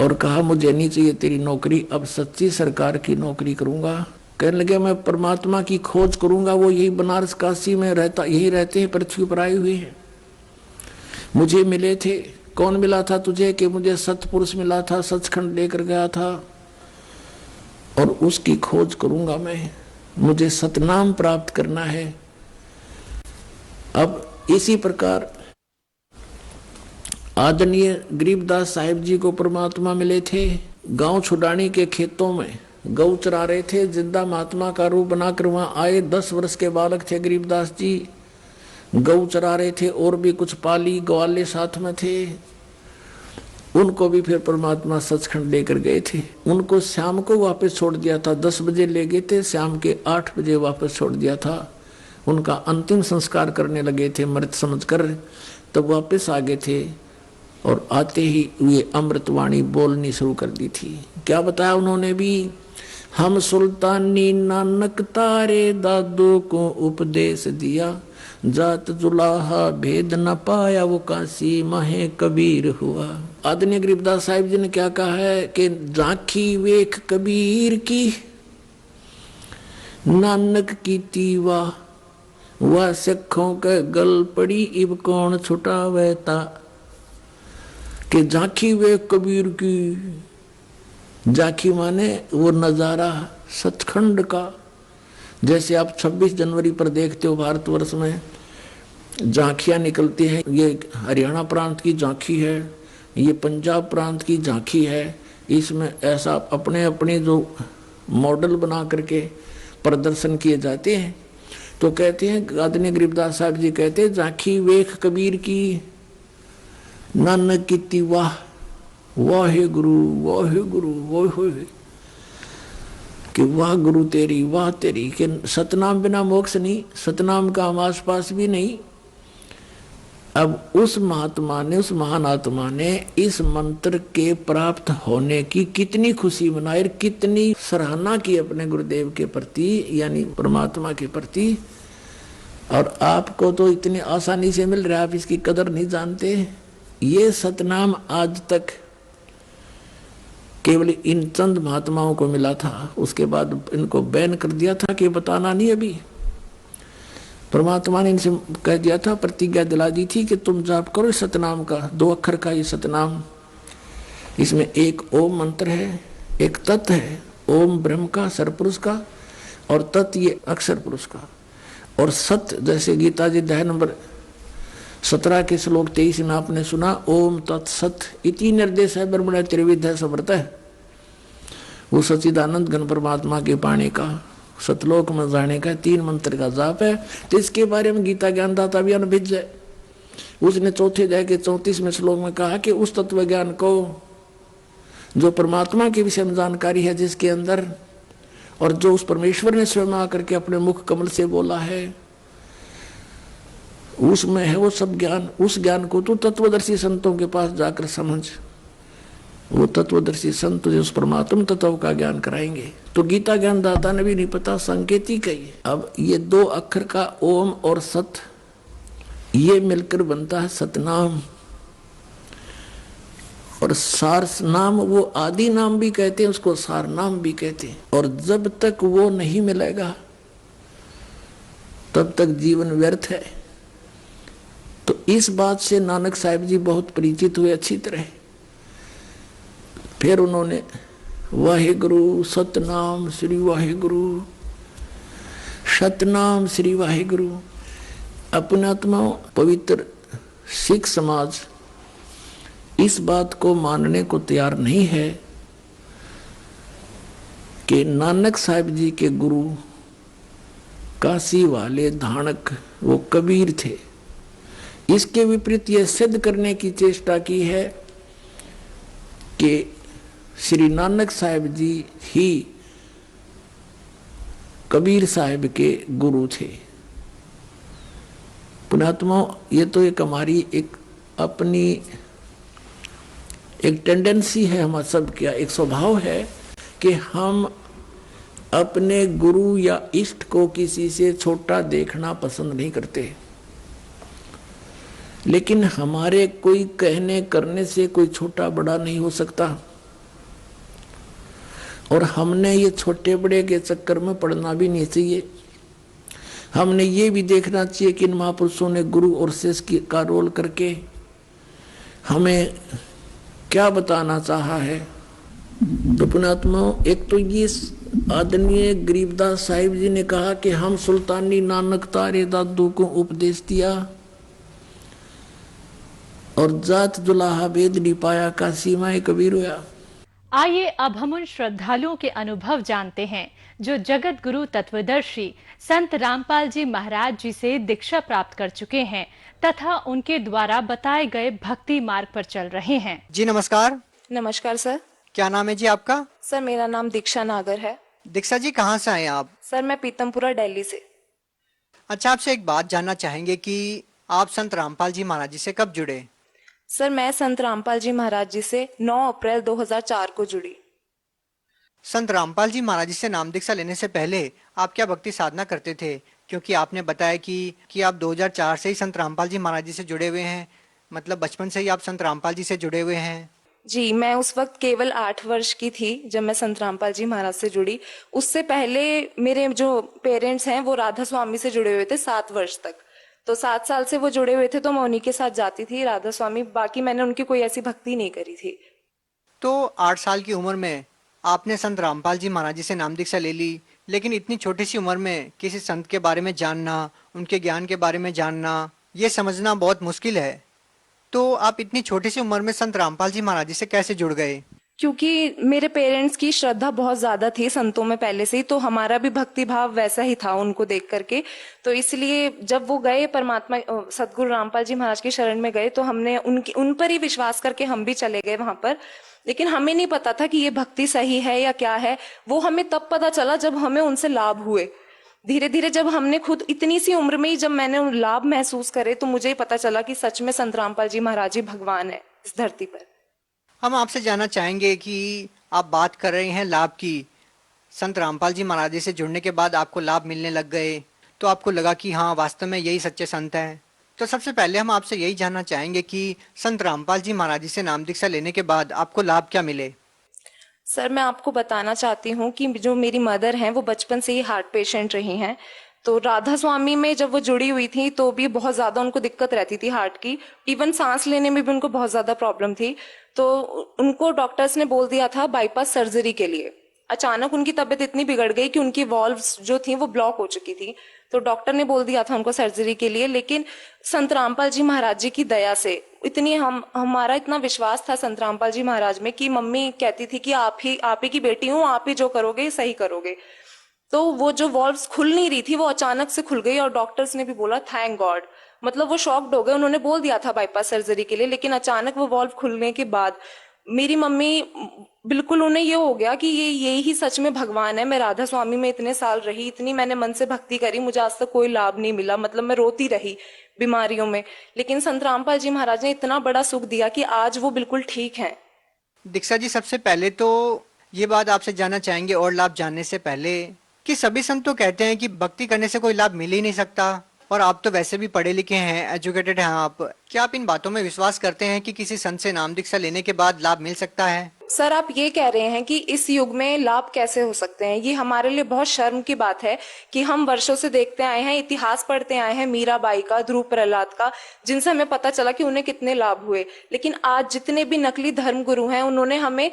और कहा मुझे नहीं चाहिए तेरी नौकरी, अब सच्ची सरकार की नौकरी करूंगा। कहने लगे मैं परमात्मा की खोज करूंगा, वो यही बनारस काशी में रहता, यही रहते हैं, पृथ्वी पर आए हुए हैं, मुझे मिले थे। कौन मिला था तुझे? कि मुझे सतपुरुष मिला था, सचखंड लेकर गया था और उसकी खोज करूंगा मैं, मुझे सतनाम प्राप्त करना है। अब इसी प्रकार आदरणीय गरीबदास साहिब जी को परमात्मा मिले थे। गांव छुड़ानी के खेतों में गौ चरा रहे थे, जिंदा महात्मा का रूप बनाकर वहां आए। 10 वर्ष के बालक थे गरीबदास जी, गौ चरा रहे थे और भी कुछ पाली ग्वाले साथ में थे। उनको भी फिर परमात्मा सचखंड लेकर गए थे। उनको शाम को वापस छोड़ दिया था, 10 बजे ले गए थे, शाम के 8 बजे वापस छोड़ दिया था। उनका अंतिम संस्कार करने लगे थे मृत समझकर, तब वापस आ गए थे और आते ही ये अमृतवाणी बोलनी शुरू कर दी थी। क्या बताया उन्होंने भी? हम सुल्तानी नानक तारे दादू को उपदेश दिया, जात जुलाहा भेद न पाया वो काशी माहे कबीर हुआ। आदरणीय गरीबदास साहिब जी ने क्या कहा है कि झांकी वेख कबीर की, नानक की तीवा वह सिखों के गल पड़ी, इब कौन छुटावे ता। कि झांकी वेख कबीर की, झांकी माने वो नजारा सचखंड का। जैसे आप 26 जनवरी पर देखते हो भारतवर्ष में झांकियां निकलती हैं, ये हरियाणा प्रांत की झांकी है, ये पंजाब प्रांत की झांकी है। इसमें ऐसा अपने अपने जो मॉडल बना करके प्रदर्शन किए जाते हैं। तो कहते हैं आदरणीय गरीबदास साहब जी कहते हैं झांकी वेख कबीर की, नानक की वाह वाहे गुरु वाहे गुरु वाहे, कि वाह गुरु तेरी वाह तेरी, कि सतनाम बिना मोक्ष नहीं, सतनाम का हम आस पास भी नहीं। अब उस महात्मा ने, उस महान आत्मा ने इस मंत्र के प्राप्त होने की कितनी खुशी मनाई, कितनी सराहना की अपने गुरुदेव के प्रति, यानी परमात्मा के प्रति। और आपको तो इतनी आसानी से मिल रहा है, आप इसकी कदर नहीं जानते। ये सतनाम आज तक केवल इन चंद महात्माओं को मिला था, उसके बाद इनको बैन कर दिया था कि बताना नहीं। अभी परमात्मा ने इनसे कह दिया था, प्रतिज्ञा दिला दी थी कि तुम जाप करो सतनाम का, 2 अक्षर का ये सतनाम। इसमें एक ओम मंत्र है, एक तत् है, ओम ब्रह्म का सरपुरुष का, और तत् ये अक्षर पुरुष का। और सत जैसे गीता जी अध्याय नंबर 17 के श्लोक 23 में आपने सुना, ओम तत्सत इति निर्देश है ब्रह्मण त्रिविध समर्थ। वो सच्चिदानंद घन परमात्मा के पाने का, सतलोक में जाने का 3 मंत्र का जाप है। तो इसके बारे में गीता ज्ञानदाता भी अनभिज्ञ है। उसने चौथे अध्याय के 34वें श्लोक में कहा कि उस तत्व ज्ञान को जो परमात्मा के विषय में जानकारी है जिसके अंदर, और जो उस परमेश्वर ने स्वयं आकर के अपने मुख कमल से बोला है, उसमें है वो सब ज्ञान। उस ज्ञान को तू तत्वदर्शी संतों के पास जाकर समझ, वो तत्वदर्शी संत तुझे उस परमात्म तत्व का ज्ञान कराएंगे। तो गीता ज्ञानदाता ने भी नहीं पता, संकेतिक है। अब ये 2 अक्षर का ओम और सत, ये मिलकर बनता है सतनाम। और सार नाम, वो आदि नाम भी कहते हैं उसको, सार नाम भी कहते हैं। और जब तक वो नहीं मिलेगा तब तक जीवन व्यर्थ है। तो इस बात से नानक साहिब जी बहुत परिचित हुए अच्छी तरह। फिर उन्होंने वाहेगुरु सतनाम श्री वाहेगुरु, सतनाम श्री वाहेगुरु। अपने आत्माओं, पवित्र सिख समाज इस बात को मानने को तैयार नहीं है कि नानक साहिब जी के गुरु काशी वाले धाणक वो कबीर थे। इसके विपरीत यह सिद्ध करने की चेष्टा की है कि श्री नानक साहिब जी ही कबीर साहिब के गुरु थे। पुण्यात्माओं, ये तो एक हमारी एक अपनी एक टेंडेंसी है, हमारा सब क्या एक स्वभाव है कि हम अपने गुरु या इष्ट को किसी से छोटा देखना पसंद नहीं करते, लेकिन हमारे कोई कहने करने से कोई छोटा बड़ा नहीं हो सकता। और हमने ये छोटे बड़े के चक्कर में पड़ना भी नहीं चाहिए। हमने ये भी देखना चाहिए कि इन महापुरुषों ने गुरु और शिष्य का रोल करके हमें क्या बताना चाहा है। तो पुण्यात्माओं, एक तो ये आदरणीय गरीबदास साहिब जी ने कहा कि हम सुल्तानी नानक तारे दादू को उपदेश दिया, और जात दुलाहा वेद नहीं पाया, का सीमाएं कबीर हुआ। आइए अब हम उन श्रद्धालुओं के अनुभव जानते हैं जो जगत गुरु तत्वदर्शी संत रामपाल जी महाराज जी से दीक्षा प्राप्त कर चुके हैं तथा उनके द्वारा बताए गए भक्ति मार्ग पर चल रहे हैं। जी नमस्कार। नमस्कार सर। क्या नाम है जी आपका? सर मेरा नाम दीक्षा नागर है। दीक्षा जी कहाँ से आए आप? सर मैं पीतमपुरा दिल्ली से। अच्छा, आपसे एक बात जानना चाहेंगे कि आप संत रामपाल जी महाराज जी से कब जुड़े? सर मैं संत रामपाल जी महाराज जी से 9 अप्रैल 2004 को जुड़ी। संत रामपाल जी महाराज जी से नाम दीक्षा लेने से पहले आप क्या भक्ति साधना करते थे? क्योंकि आपने बताया कि आप 2004 से ही संत रामपाल जी महाराज जी से जुड़े हुए हैं, मतलब बचपन से ही आप संत रामपाल जी से जुड़े हुए हैं। जी, मैं उस वक्त केवल 8 वर्ष की थी जब मैं संत रामपाल जी महाराज से जुड़ी। उससे पहले मेरे जो पेरेंट्स हैं वो राधा स्वामी से जुड़े हुए थे 7 वर्ष तक। तो 7 साल से वो जुड़े हुए थे, तो मैं उन्हीं के साथ जाती थी राधा स्वामी। बाकी मैंने उनकी कोई ऐसी भक्ति नहीं करी थी। तो 8 साल की उम्र में आपने संत रामपाल जी महाराज जी से नाम दीक्षा ले ली, लेकिन इतनी छोटी सी उम्र में किसी संत के बारे में जानना, उनके ज्ञान के बारे में जानना, ये समझना बहुत मुश्किल है। तो आप इतनी छोटी सी उम्र में संत रामपाल जी महाराज जी से कैसे जुड़ गए? क्योंकि मेरे पेरेंट्स की श्रद्धा बहुत ज्यादा थी संतों में पहले से ही, तो हमारा भी भक्ति भाव वैसा ही था उनको देख करके। तो इसलिए जब वो गए परमात्मा सदगुरु रामपाल जी महाराज की शरण में गए, तो हमने उन पर ही विश्वास करके हम भी चले गए वहां पर। लेकिन हमें नहीं पता था कि ये भक्ति सही है या क्या है। वो हमें तब पता चला जब हमें उनसे लाभ हुए। धीरे धीरे जब हमने खुद इतनी सी उम्र में ही जब मैंने लाभ महसूस करे, तो मुझे पता चला कि सच में संत रामपाल जी महाराज जी भगवान है इस धरती पर। हम आपसे जानना चाहेंगे कि आप बात कर रहे हैं लाभ की। संत रामपाल जी महाराज जी से जुड़ने के बाद आपको लाभ मिलने लग गए, तो आपको लगा कि हाँ वास्तव में यही सच्चे संत हैं। तो सबसे पहले हम आपसे यही जानना चाहेंगे कि संत रामपाल जी महाराज जी से नाम दीक्षा लेने के बाद आपको लाभ क्या मिले? सर मैं आपको बताना चाहती हूँ कि जो मेरी मदर हैं वो बचपन से ही हार्ट पेशेंट रही हैं। तो राधा स्वामी में जब वो जुड़ी हुई थी तो भी बहुत ज्यादा उनको दिक्कत रहती थी हार्ट की। इवन सांस लेने में भी उनको बहुत ज्यादा प्रॉब्लम थी। तो उनको डॉक्टर्स ने बोल दिया था बाईपास सर्जरी के लिए। अचानक उनकी तबीयत इतनी बिगड़ गई कि उनकी वॉल्व्स जो थी वो ब्लॉक हो चुकी थी। तो डॉक्टर ने बोल दिया था उनको सर्जरी के लिए। लेकिन संत रामपाल जी महाराज जी की दया से इतनी हमारा इतना विश्वास था संत रामपाल जी महाराज में कि मम्मी कहती थी कि आप ही की बेटी हूँ, आप ही जो करोगे सही करोगे। तो वो जो वॉल्व्स खुल नहीं रही थी वो अचानक से खुल गई, और डॉक्टर्स ने भी बोला थैंक गॉड। मतलब वो शॉक्ड हो गए। उन्होंने बोल दिया था बाईपास सर्जरी के लिए, लेकिन अचानक वो वॉल्व खुलने के बाद मेरी मम्मी बिल्कुल, उन्हें ये हो गया कि ये ही सच में भगवान है। मैं राधा स्वामी में इतने साल रही, इतनी मैंने मन से भक्ति करी, मुझे आज तक कोई लाभ नहीं मिला। मतलब मैं रोती रही बीमारियों में, लेकिन संत रामपाल जी महाराज ने इतना बड़ा सुख दिया कि आज वो बिल्कुल ठीक हैं। दीक्षा जी, सबसे पहले तो ये बात आपसे जानना चाहेंगे और लाभ जानने से पहले कि सभी संत तो कहते हैं कि भक्ति करने से कोई लाभ मिल ही नहीं सकता, और आप तो वैसे भी पढ़े लिखे हैं, एजुकेटेड हैं आप। क्या आप इन बातों में विश्वास करते हैं कि किसी संत से नाम दीक्षा लेने के बाद लाभ मिल सकता है? सर आप ये कह रहे हैं कि इस युग में लाभ कैसे हो सकते हैं? ये हमारे लिए बहुत शर्म की बात है कि हम वर्षों से देखते आए हैं, इतिहास पढ़ते आए हैं मीराबाई का, ध्रुव प्रहलाद का, जिनसे हमें पता चला कि उन्हें कितने लाभ हुए। लेकिन आज जितने भी नकली धर्म गुरु हैं उन्होंने हमें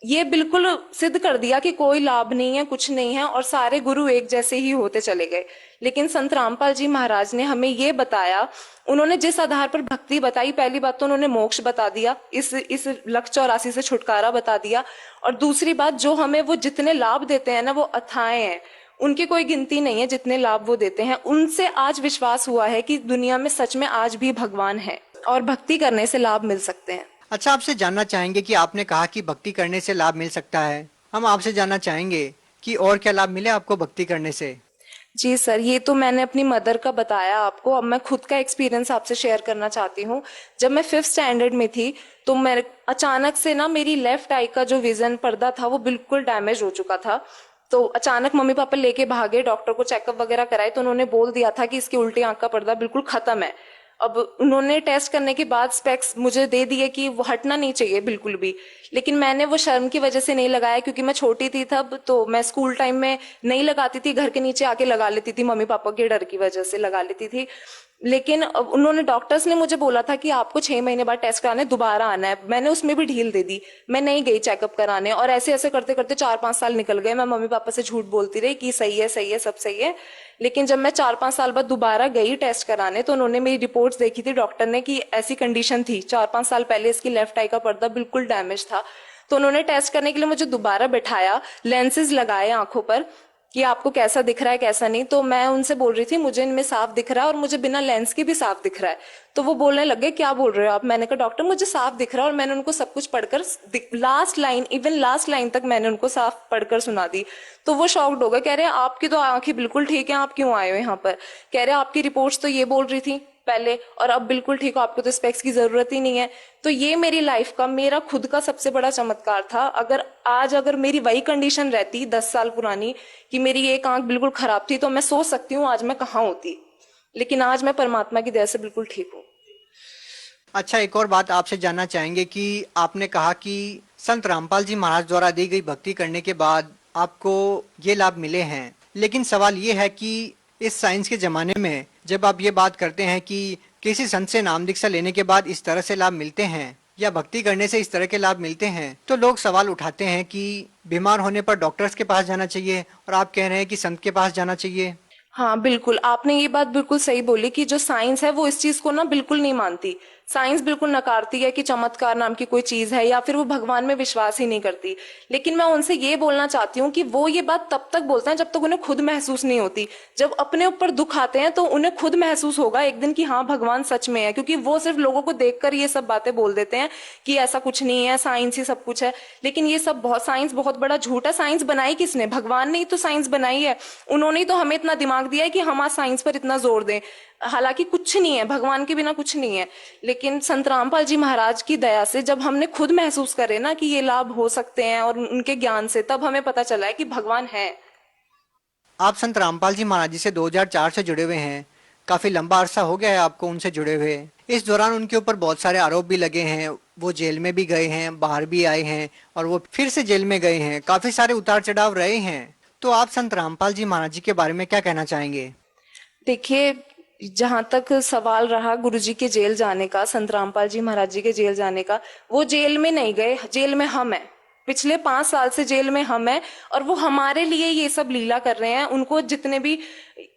ये बिल्कुल सिद्ध कर दिया कि कोई लाभ नहीं है, कुछ नहीं है, और सारे गुरु एक जैसे ही होते चले गए। लेकिन संत रामपाल जी महाराज ने हमें ये बताया, उन्होंने जिस आधार पर भक्ति बताई, पहली बात तो उन्होंने मोक्ष बता दिया, इस 184 से छुटकारा बता दिया, और दूसरी बात जो हमें वो जितने लाभ देते हैं ना वो अथाए हैं, उनकी कोई गिनती नहीं है जितने लाभ वो देते हैं। उनसे आज विश्वास हुआ है कि दुनिया में सच में आज भी भगवान है और भक्ति करने से लाभ मिल सकते हैं। अच्छा, आपसे जानना चाहेंगे कि आपने कहा कि भक्ति करने से लाभ मिल सकता है। हम आपसे जानना चाहेंगे कि और क्या लाभ मिले आपको भक्ति करने से? जी सर, ये तो मैंने अपनी मदर का बताया आपको। अब मैं खुद का एक्सपीरियंस आपसे शेयर करना चाहती हूँ। जब मैं 5th स्टैंडर्ड में थी तो मैं अचानक से ना मेरी लेफ्ट आई का जो विजन पर्दा था वो बिल्कुल डैमेज हो चुका था। तो अचानक मम्मी पापा लेके भागे, डॉक्टर को चेकअप वगैरह कराए, तो उन्होंने बोल दिया था कि इसकी उल्टी आंख का पर्दा बिल्कुल खत्म है। अब उन्होंने टेस्ट करने के बाद स्पेक्स मुझे दे दिए कि वो हटना नहीं चाहिए बिल्कुल भी, लेकिन मैंने वो शर्म की वजह से नहीं लगाया, क्योंकि मैं छोटी थी तब, तो मैं स्कूल टाइम में नहीं लगाती थी, घर के नीचे आके लगा लेती थी, मम्मी पापा के डर की वजह से लगा लेती थी। लेकिन अब उन्होंने, डॉक्टर्स ने मुझे बोला था कि आपको 6 महीने बाद टेस्ट कराने दोबारा आना है। मैंने उसमें भी ढील दे दी, मैं नहीं गई चेकअप कराने, और ऐसे ऐसे करते करते 4-5 साल निकल गए। मैं मम्मी पापा से झूठ बोलती रही कि सही है सही है सब सही है, लेकिन जब मैं 4-5 साल बाद दोबारा गई टेस्ट कराने, तो उन्होंने मेरी रिपोर्ट्स देखी थी डॉक्टर ने कि ऐसी कंडीशन थी, 4-5 साल पहले इसकी लेफ्ट आई का पर्दा बिल्कुल डैमेज था। तो उन्होंने टेस्ट करने के लिए मुझे दोबारा बैठाया, लेंसेज लगाए आंखों पर कि आपको कैसा दिख रहा है कैसा नहीं। तो मैं उनसे बोल रही थी मुझे इनमें साफ दिख रहा है और मुझे बिना लेंस के भी साफ दिख रहा है। तो वो बोलने लगे क्या बोल रहे हो आप? मैंने कहा डॉक्टर मुझे साफ दिख रहा है, और मैंने उनको सब कुछ पढ़कर last line, even last line तक मैंने उनको साफ पढ़कर सुना दी। तो वो शॉक्ड हो गए, कह रहे हैं आपकी तो आंखें बिल्कुल ठीक है, आप क्यों आए हो यहाँ पर? कह रहे आपकी रिपोर्ट्स तो ये बोल रही थी पहले, और अब बिल्कुल ठीक हो, आपको तो स्पेक्स की जरूरत ही नहीं है। तो ये मेरी लाइफ का, मेरा खुद का सबसे बड़ा चमत्कार था। अगर मेरी वही कंडीशन रहती 10 साल पुरानी कि मेरी एक आंख बिल्कुल खराब थी, तो मैं सोच सकती हूँ आज मैं कहाँ होती, लेकिन आज मैं परमात्मा की दया से बिल्कुल ठीक हूँ। अच्छा, एक और बात आपसे जानना चाहेंगे कि आपने कहा कि संत रामपाल जी महाराज द्वारा दी गई भक्ति करने के बाद आपको ये लाभ मिले हैं, लेकिन सवाल ये है कि इस साइंस के जमाने में जब आप ये बात करते हैं कि किसी संत से नाम दीक्षा लेने के बाद इस तरह से लाभ मिलते हैं या भक्ति करने से इस तरह के लाभ मिलते हैं, तो लोग सवाल उठाते हैं कि बीमार होने पर डॉक्टर्स के पास जाना चाहिए, और आप कह रहे हैं कि संत के पास जाना चाहिए। हाँ बिल्कुल, आपने ये बात बिल्कुल सही बोली कि जो साइंस है वो इस चीज को ना बिल्कुल नहीं मानती। साइंस बिल्कुल नकारती है कि चमत्कार नाम की कोई चीज है, या फिर वो भगवान में विश्वास ही नहीं करती। लेकिन मैं उनसे ये बोलना चाहती हूँ कि वो ये बात तब तक बोलते हैं जब तक उन्हें खुद महसूस नहीं होती। जब अपने ऊपर दुख आते हैं तो उन्हें खुद महसूस होगा एक दिन कि हाँ भगवान सच में है, क्योंकि वो सिर्फ लोगों को देखकर ये सब बातें बोल देते हैं कि ऐसा कुछ नहीं है, साइंस ही सब कुछ है। लेकिन ये सब साइंस बहुत बड़ा झूठ है। साइंस बनाई किसने? भगवान ने ही तो साइंस बनाई है। उन्होंने ही तो हमें इतना दिमाग दिया है कि हम आज साइंस पर इतना जोर दें। हालांकि कुछ नहीं है, भगवान के बिना कुछ नहीं है। लेकिन संत रामपाल जी महाराज की दया से जब हमने खुद महसूस करे ना कि ये लाभ हो सकते हैं, और उनके ज्ञान से, तब हमें पता चला है कि भगवान है। आप संत रामपाल जी महाराज जी से 2004 से जुड़े हुए हैं, काफी लंबा अरसा हो गया है आपको उनसे जुड़े हुए। इस दौरान उनके ऊपर बहुत सारे आरोप भी लगे हैं, वो जेल में भी गए हैं, बाहर भी आए हैं, और वो फिर से जेल में गए हैं, काफी सारे उतार चढ़ाव रहे हैं। तो आप संत रामपाल जी महाराज जी के बारे में क्या कहना चाहेंगे? देखिए, जहां तक सवाल रहा गुरुजी के जेल जाने का, संत रामपाल जी महाराज जी के जेल जाने का, वो जेल में नहीं गए, जेल में हम हैं। पिछले 5 साल से जेल में हम हैं, और वो हमारे लिए ये सब लीला कर रहे हैं। उनको जितने भी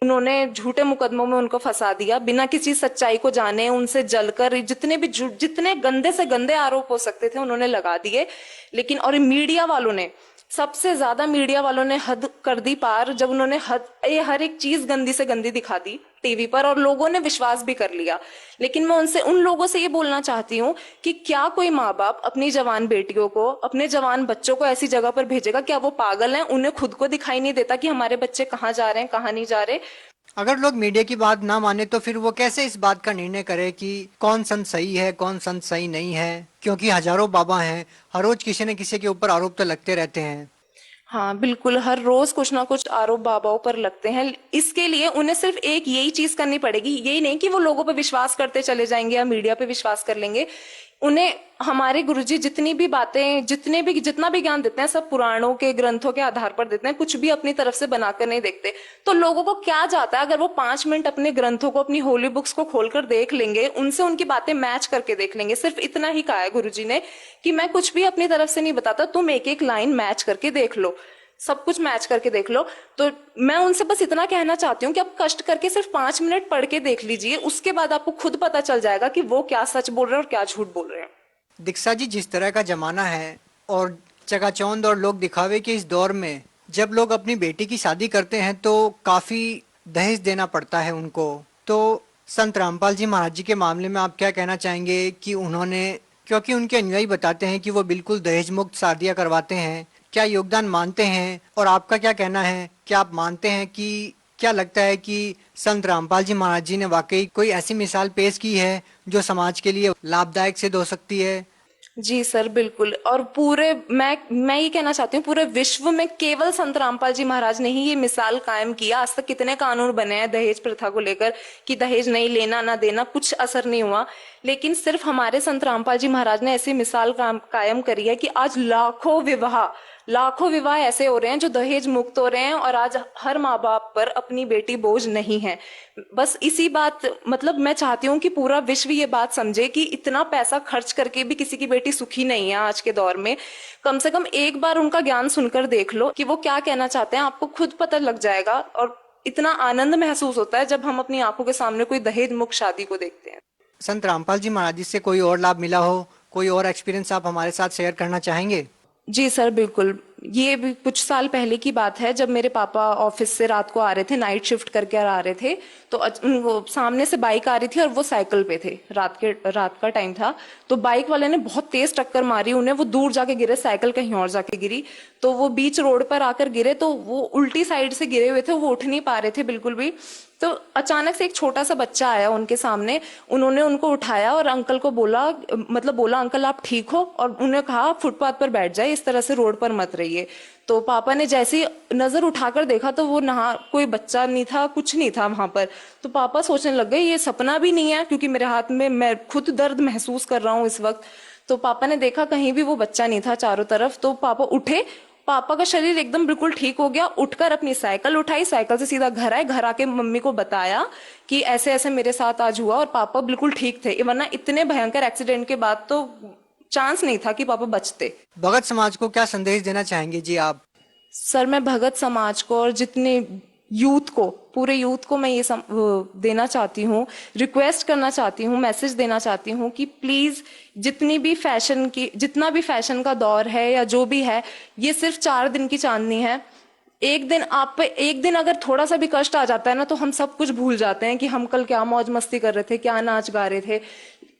उन्होंने झूठे मुकदमों में उनको फंसा दिया, बिना किसी सच्चाई को जाने, उनसे जलकर जितने गंदे से गंदे आरोप हो सकते थे उन्होंने लगा दिए। लेकिन और मीडिया वालों ने, सबसे ज्यादा मीडिया वालों ने हद कर दी पार, जब उन्होंने हर एक चीज गंदी से गंदी दिखा दी टीवी पर, और लोगों ने विश्वास भी कर लिया। लेकिन मैं उन लोगों से ये बोलना चाहती हूँ कि क्या कोई माँ बाप अपनी जवान बेटियों को, अपने जवान बच्चों को ऐसी जगह पर भेजेगा? क्या वो पागल हैं? उन्हें खुद को दिखाई नहीं देता कि हमारे बच्चे कहाँ जा रहे हैं, कहाँ नहीं जा रहे? अगर लोग मीडिया की बात ना माने तो फिर वो कैसे इस बात का निर्णय करे कि कौन संत सही है, कौन संत सही नहीं है? क्योंकि हजारों बाबा हैं, हर रोज किसी न किसी के ऊपर आरोप तो लगते रहते हैं। हाँ बिल्कुल, हर रोज कुछ ना कुछ आरोप बाबाओं पर लगते हैं। इसके लिए उन्हें सिर्फ एक यही चीज करनी पड़ेगी, यही नहीं कि वो लोगों पे विश्वास करते चले जाएंगे या मीडिया पे विश्वास कर लेंगे। उन्हें हमारे गुरुजी जितनी भी बातें, जितना भी ज्ञान देते हैं, सब पुराणों के ग्रंथों के आधार पर देते हैं, कुछ भी अपनी तरफ से बनाकर नहीं देखते। तो लोगों को क्या जाता है अगर वो 5 मिनट अपने ग्रंथों को, अपनी होली बुक्स को खोलकर देख लेंगे, उनसे उनकी बातें मैच करके देख लेंगे। सिर्फ इतना ही कहा है गुरुजी ने कि मैं कुछ भी अपनी तरफ से नहीं बताता, तुम एक एक लाइन मैच करके देख लो, सब कुछ मैच करके देख लो। तो मैं उनसे बस इतना कहना चाहती हूँ कि आप कष्ट करके सिर्फ 5 मिनट पढ़ के देख लीजिए, उसके बाद आपको खुद पता चल जाएगा कि वो क्या सच बोल रहे हैं और क्या झूठ बोल रहे हैं। दीक्षा जी, जिस तरह का जमाना है और चकाचौंध और लोग दिखावे के इस दौर में, जब लोग अपनी बेटी की शादी करते हैं तो काफी दहेज देना पड़ता है उनको, तो संत रामपाल जी महाराज जी के मामले में आप क्या कहना चाहेंगे कि उन्होंने, क्योंकि उनके अनुयायी बताते हैं कि वो बिल्कुल दहेज मुक्त शादियां करवाते हैं, क्या योगदान मानते हैं? और आपका क्या कहना है, क्या आप मानते हैं कि, क्या लगता है कि संत रामपाल जी महाराज जी ने वाकई कोई ऐसी मिसाल पेश की है जो समाज के लिए लाभदायक सिद्ध हो सकती है? जी सर, बिल्कुल। और पूरे मैं ये कहना चाहती हूँ, पूरे विश्व में केवल संत रामपाल जी महाराज ने ही ये मिसाल कायम किया। आज तक कितने कानून बने हैं दहेज प्रथा को लेकर कि दहेज नहीं लेना, ना देना, कुछ असर नहीं हुआ। लेकिन सिर्फ हमारे संत रामपाल जी महाराज ने ऐसी मिसाल कायम करी है कि आज लाखों विवाह ऐसे हो रहे हैं जो दहेज मुक्त हो रहे हैं, और आज हर माँ बाप पर अपनी बेटी बोझ नहीं है। बस इसी बात, मतलब मैं चाहती हूँ कि पूरा विश्व ये बात समझे कि इतना पैसा खर्च करके भी किसी की बेटी सुखी नहीं है आज के दौर में। कम से कम एक बार उनका ज्ञान सुनकर देख लो कि वो क्या कहना चाहते हैं, आपको खुद पता लग जाएगा। और इतना आनंद महसूस होता है जब हम अपनी आंखों के सामने कोई दहेज मुक्त शादी को देखते हैं। संत रामपाल जी महाराज जी से कोई और लाभ मिला हो, कोई और एक्सपीरियंस आप हमारे साथ शेयर करना चाहेंगे? जी सर, बिल्कुल। ये भी कुछ साल पहले की बात है, जब मेरे पापा ऑफिस से रात को आ रहे थे, नाइट शिफ्ट करके आ रहे थे, तो वो सामने से बाइक आ रही थी और वो साइकिल पे थे। रात का टाइम था, तो बाइक वाले ने बहुत तेज टक्कर मारी उन्हें। वो दूर जाके गिरे, साइकिल कहीं और जाके गिरी, तो वो बीच रोड पर आकर गिरे। तो वो उल्टी साइड से गिरे हुए थे, वो उठ नहीं पा रहे थे बिल्कुल भी। तो अचानक से एक छोटा सा बच्चा आया उनके सामने, उन्होंने उनको उठाया और अंकल को बोला, अंकल आप ठीक हो? और उन्हें कहा फुटपाथ पर बैठ जाए, इस तरह से रोड पर मत रहिए। तो पापा ने जैसे ही नजर उठाकर देखा तो वो कोई बच्चा नहीं था, कुछ नहीं था वहां पर। तो पापा सोचने लग गए ये सपना भी नहीं है, क्योंकि मेरे हाथ में मैं खुद दर्द महसूस कर रहा हूँ इस वक्त। तो पापा ने देखा कहीं भी वो बच्चा नहीं था चारों तरफ। तो पापा उठे, पापा का शरीर एकदम बिल्कुल ठीक हो गया। उठकर अपनी साइकिल उठाई, साइकिल से सीधा घर आए, घर आके मम्मी को बताया कि ऐसे ऐसे मेरे साथ आज हुआ, और पापा बिल्कुल ठीक थे। वरना इतने भयंकर एक्सीडेंट के बाद तो चांस नहीं था कि पापा बचते। भगत समाज को क्या संदेश देना चाहेंगे जी आप? सर, मैं भगत समाज को और जितने यूथ को, पूरे यूथ को मैं ये देना चाहती हूँ, रिक्वेस्ट करना चाहती हूँ, मैसेज देना चाहती हूँ कि प्लीज जितना भी फैशन का दौर है या जो भी है, ये सिर्फ 4 दिन की चांदनी है। एक दिन अगर थोड़ा सा भी कष्ट आ जाता है ना, तो हम सब कुछ भूल जाते हैं कि हम कल क्या मौज मस्ती कर रहे थे, क्या नाच गा रहे थे।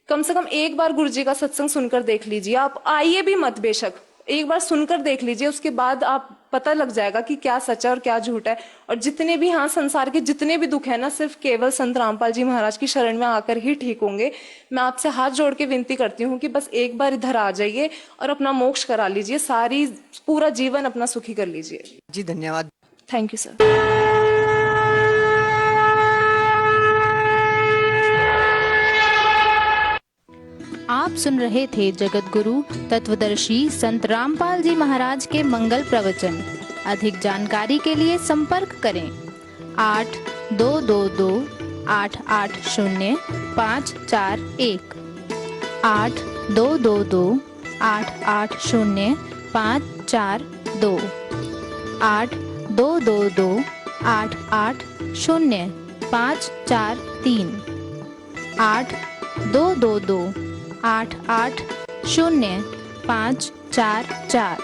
कम से कम एक बार गुरु जी का सत्संग सुनकर देख लीजिए। आप आइए भी मत, बेशक एक बार सुनकर देख लीजिए, उसके बाद आप पता लग जाएगा कि क्या सच है और क्या झूठ है। और जितने भी संसार के जितने भी दुख है ना, सिर्फ केवल संत रामपाल जी महाराज की शरण में आकर ही ठीक होंगे। मैं आपसे हाथ जोड़ के विनती करती हूँ कि बस एक बार इधर आ जाइए और अपना मोक्ष करा लीजिए, पूरा जीवन अपना सुखी कर लीजिए। जी धन्यवाद। Thank you sir. आप सुन रहे थे जगत गुरु तत्वदर्शी संत रामपाल जी महाराज के मंगल प्रवचन। अधिक जानकारी के लिए संपर्क करें 8222 880 541 8222 880 542 8222 880 543 8222 880 544।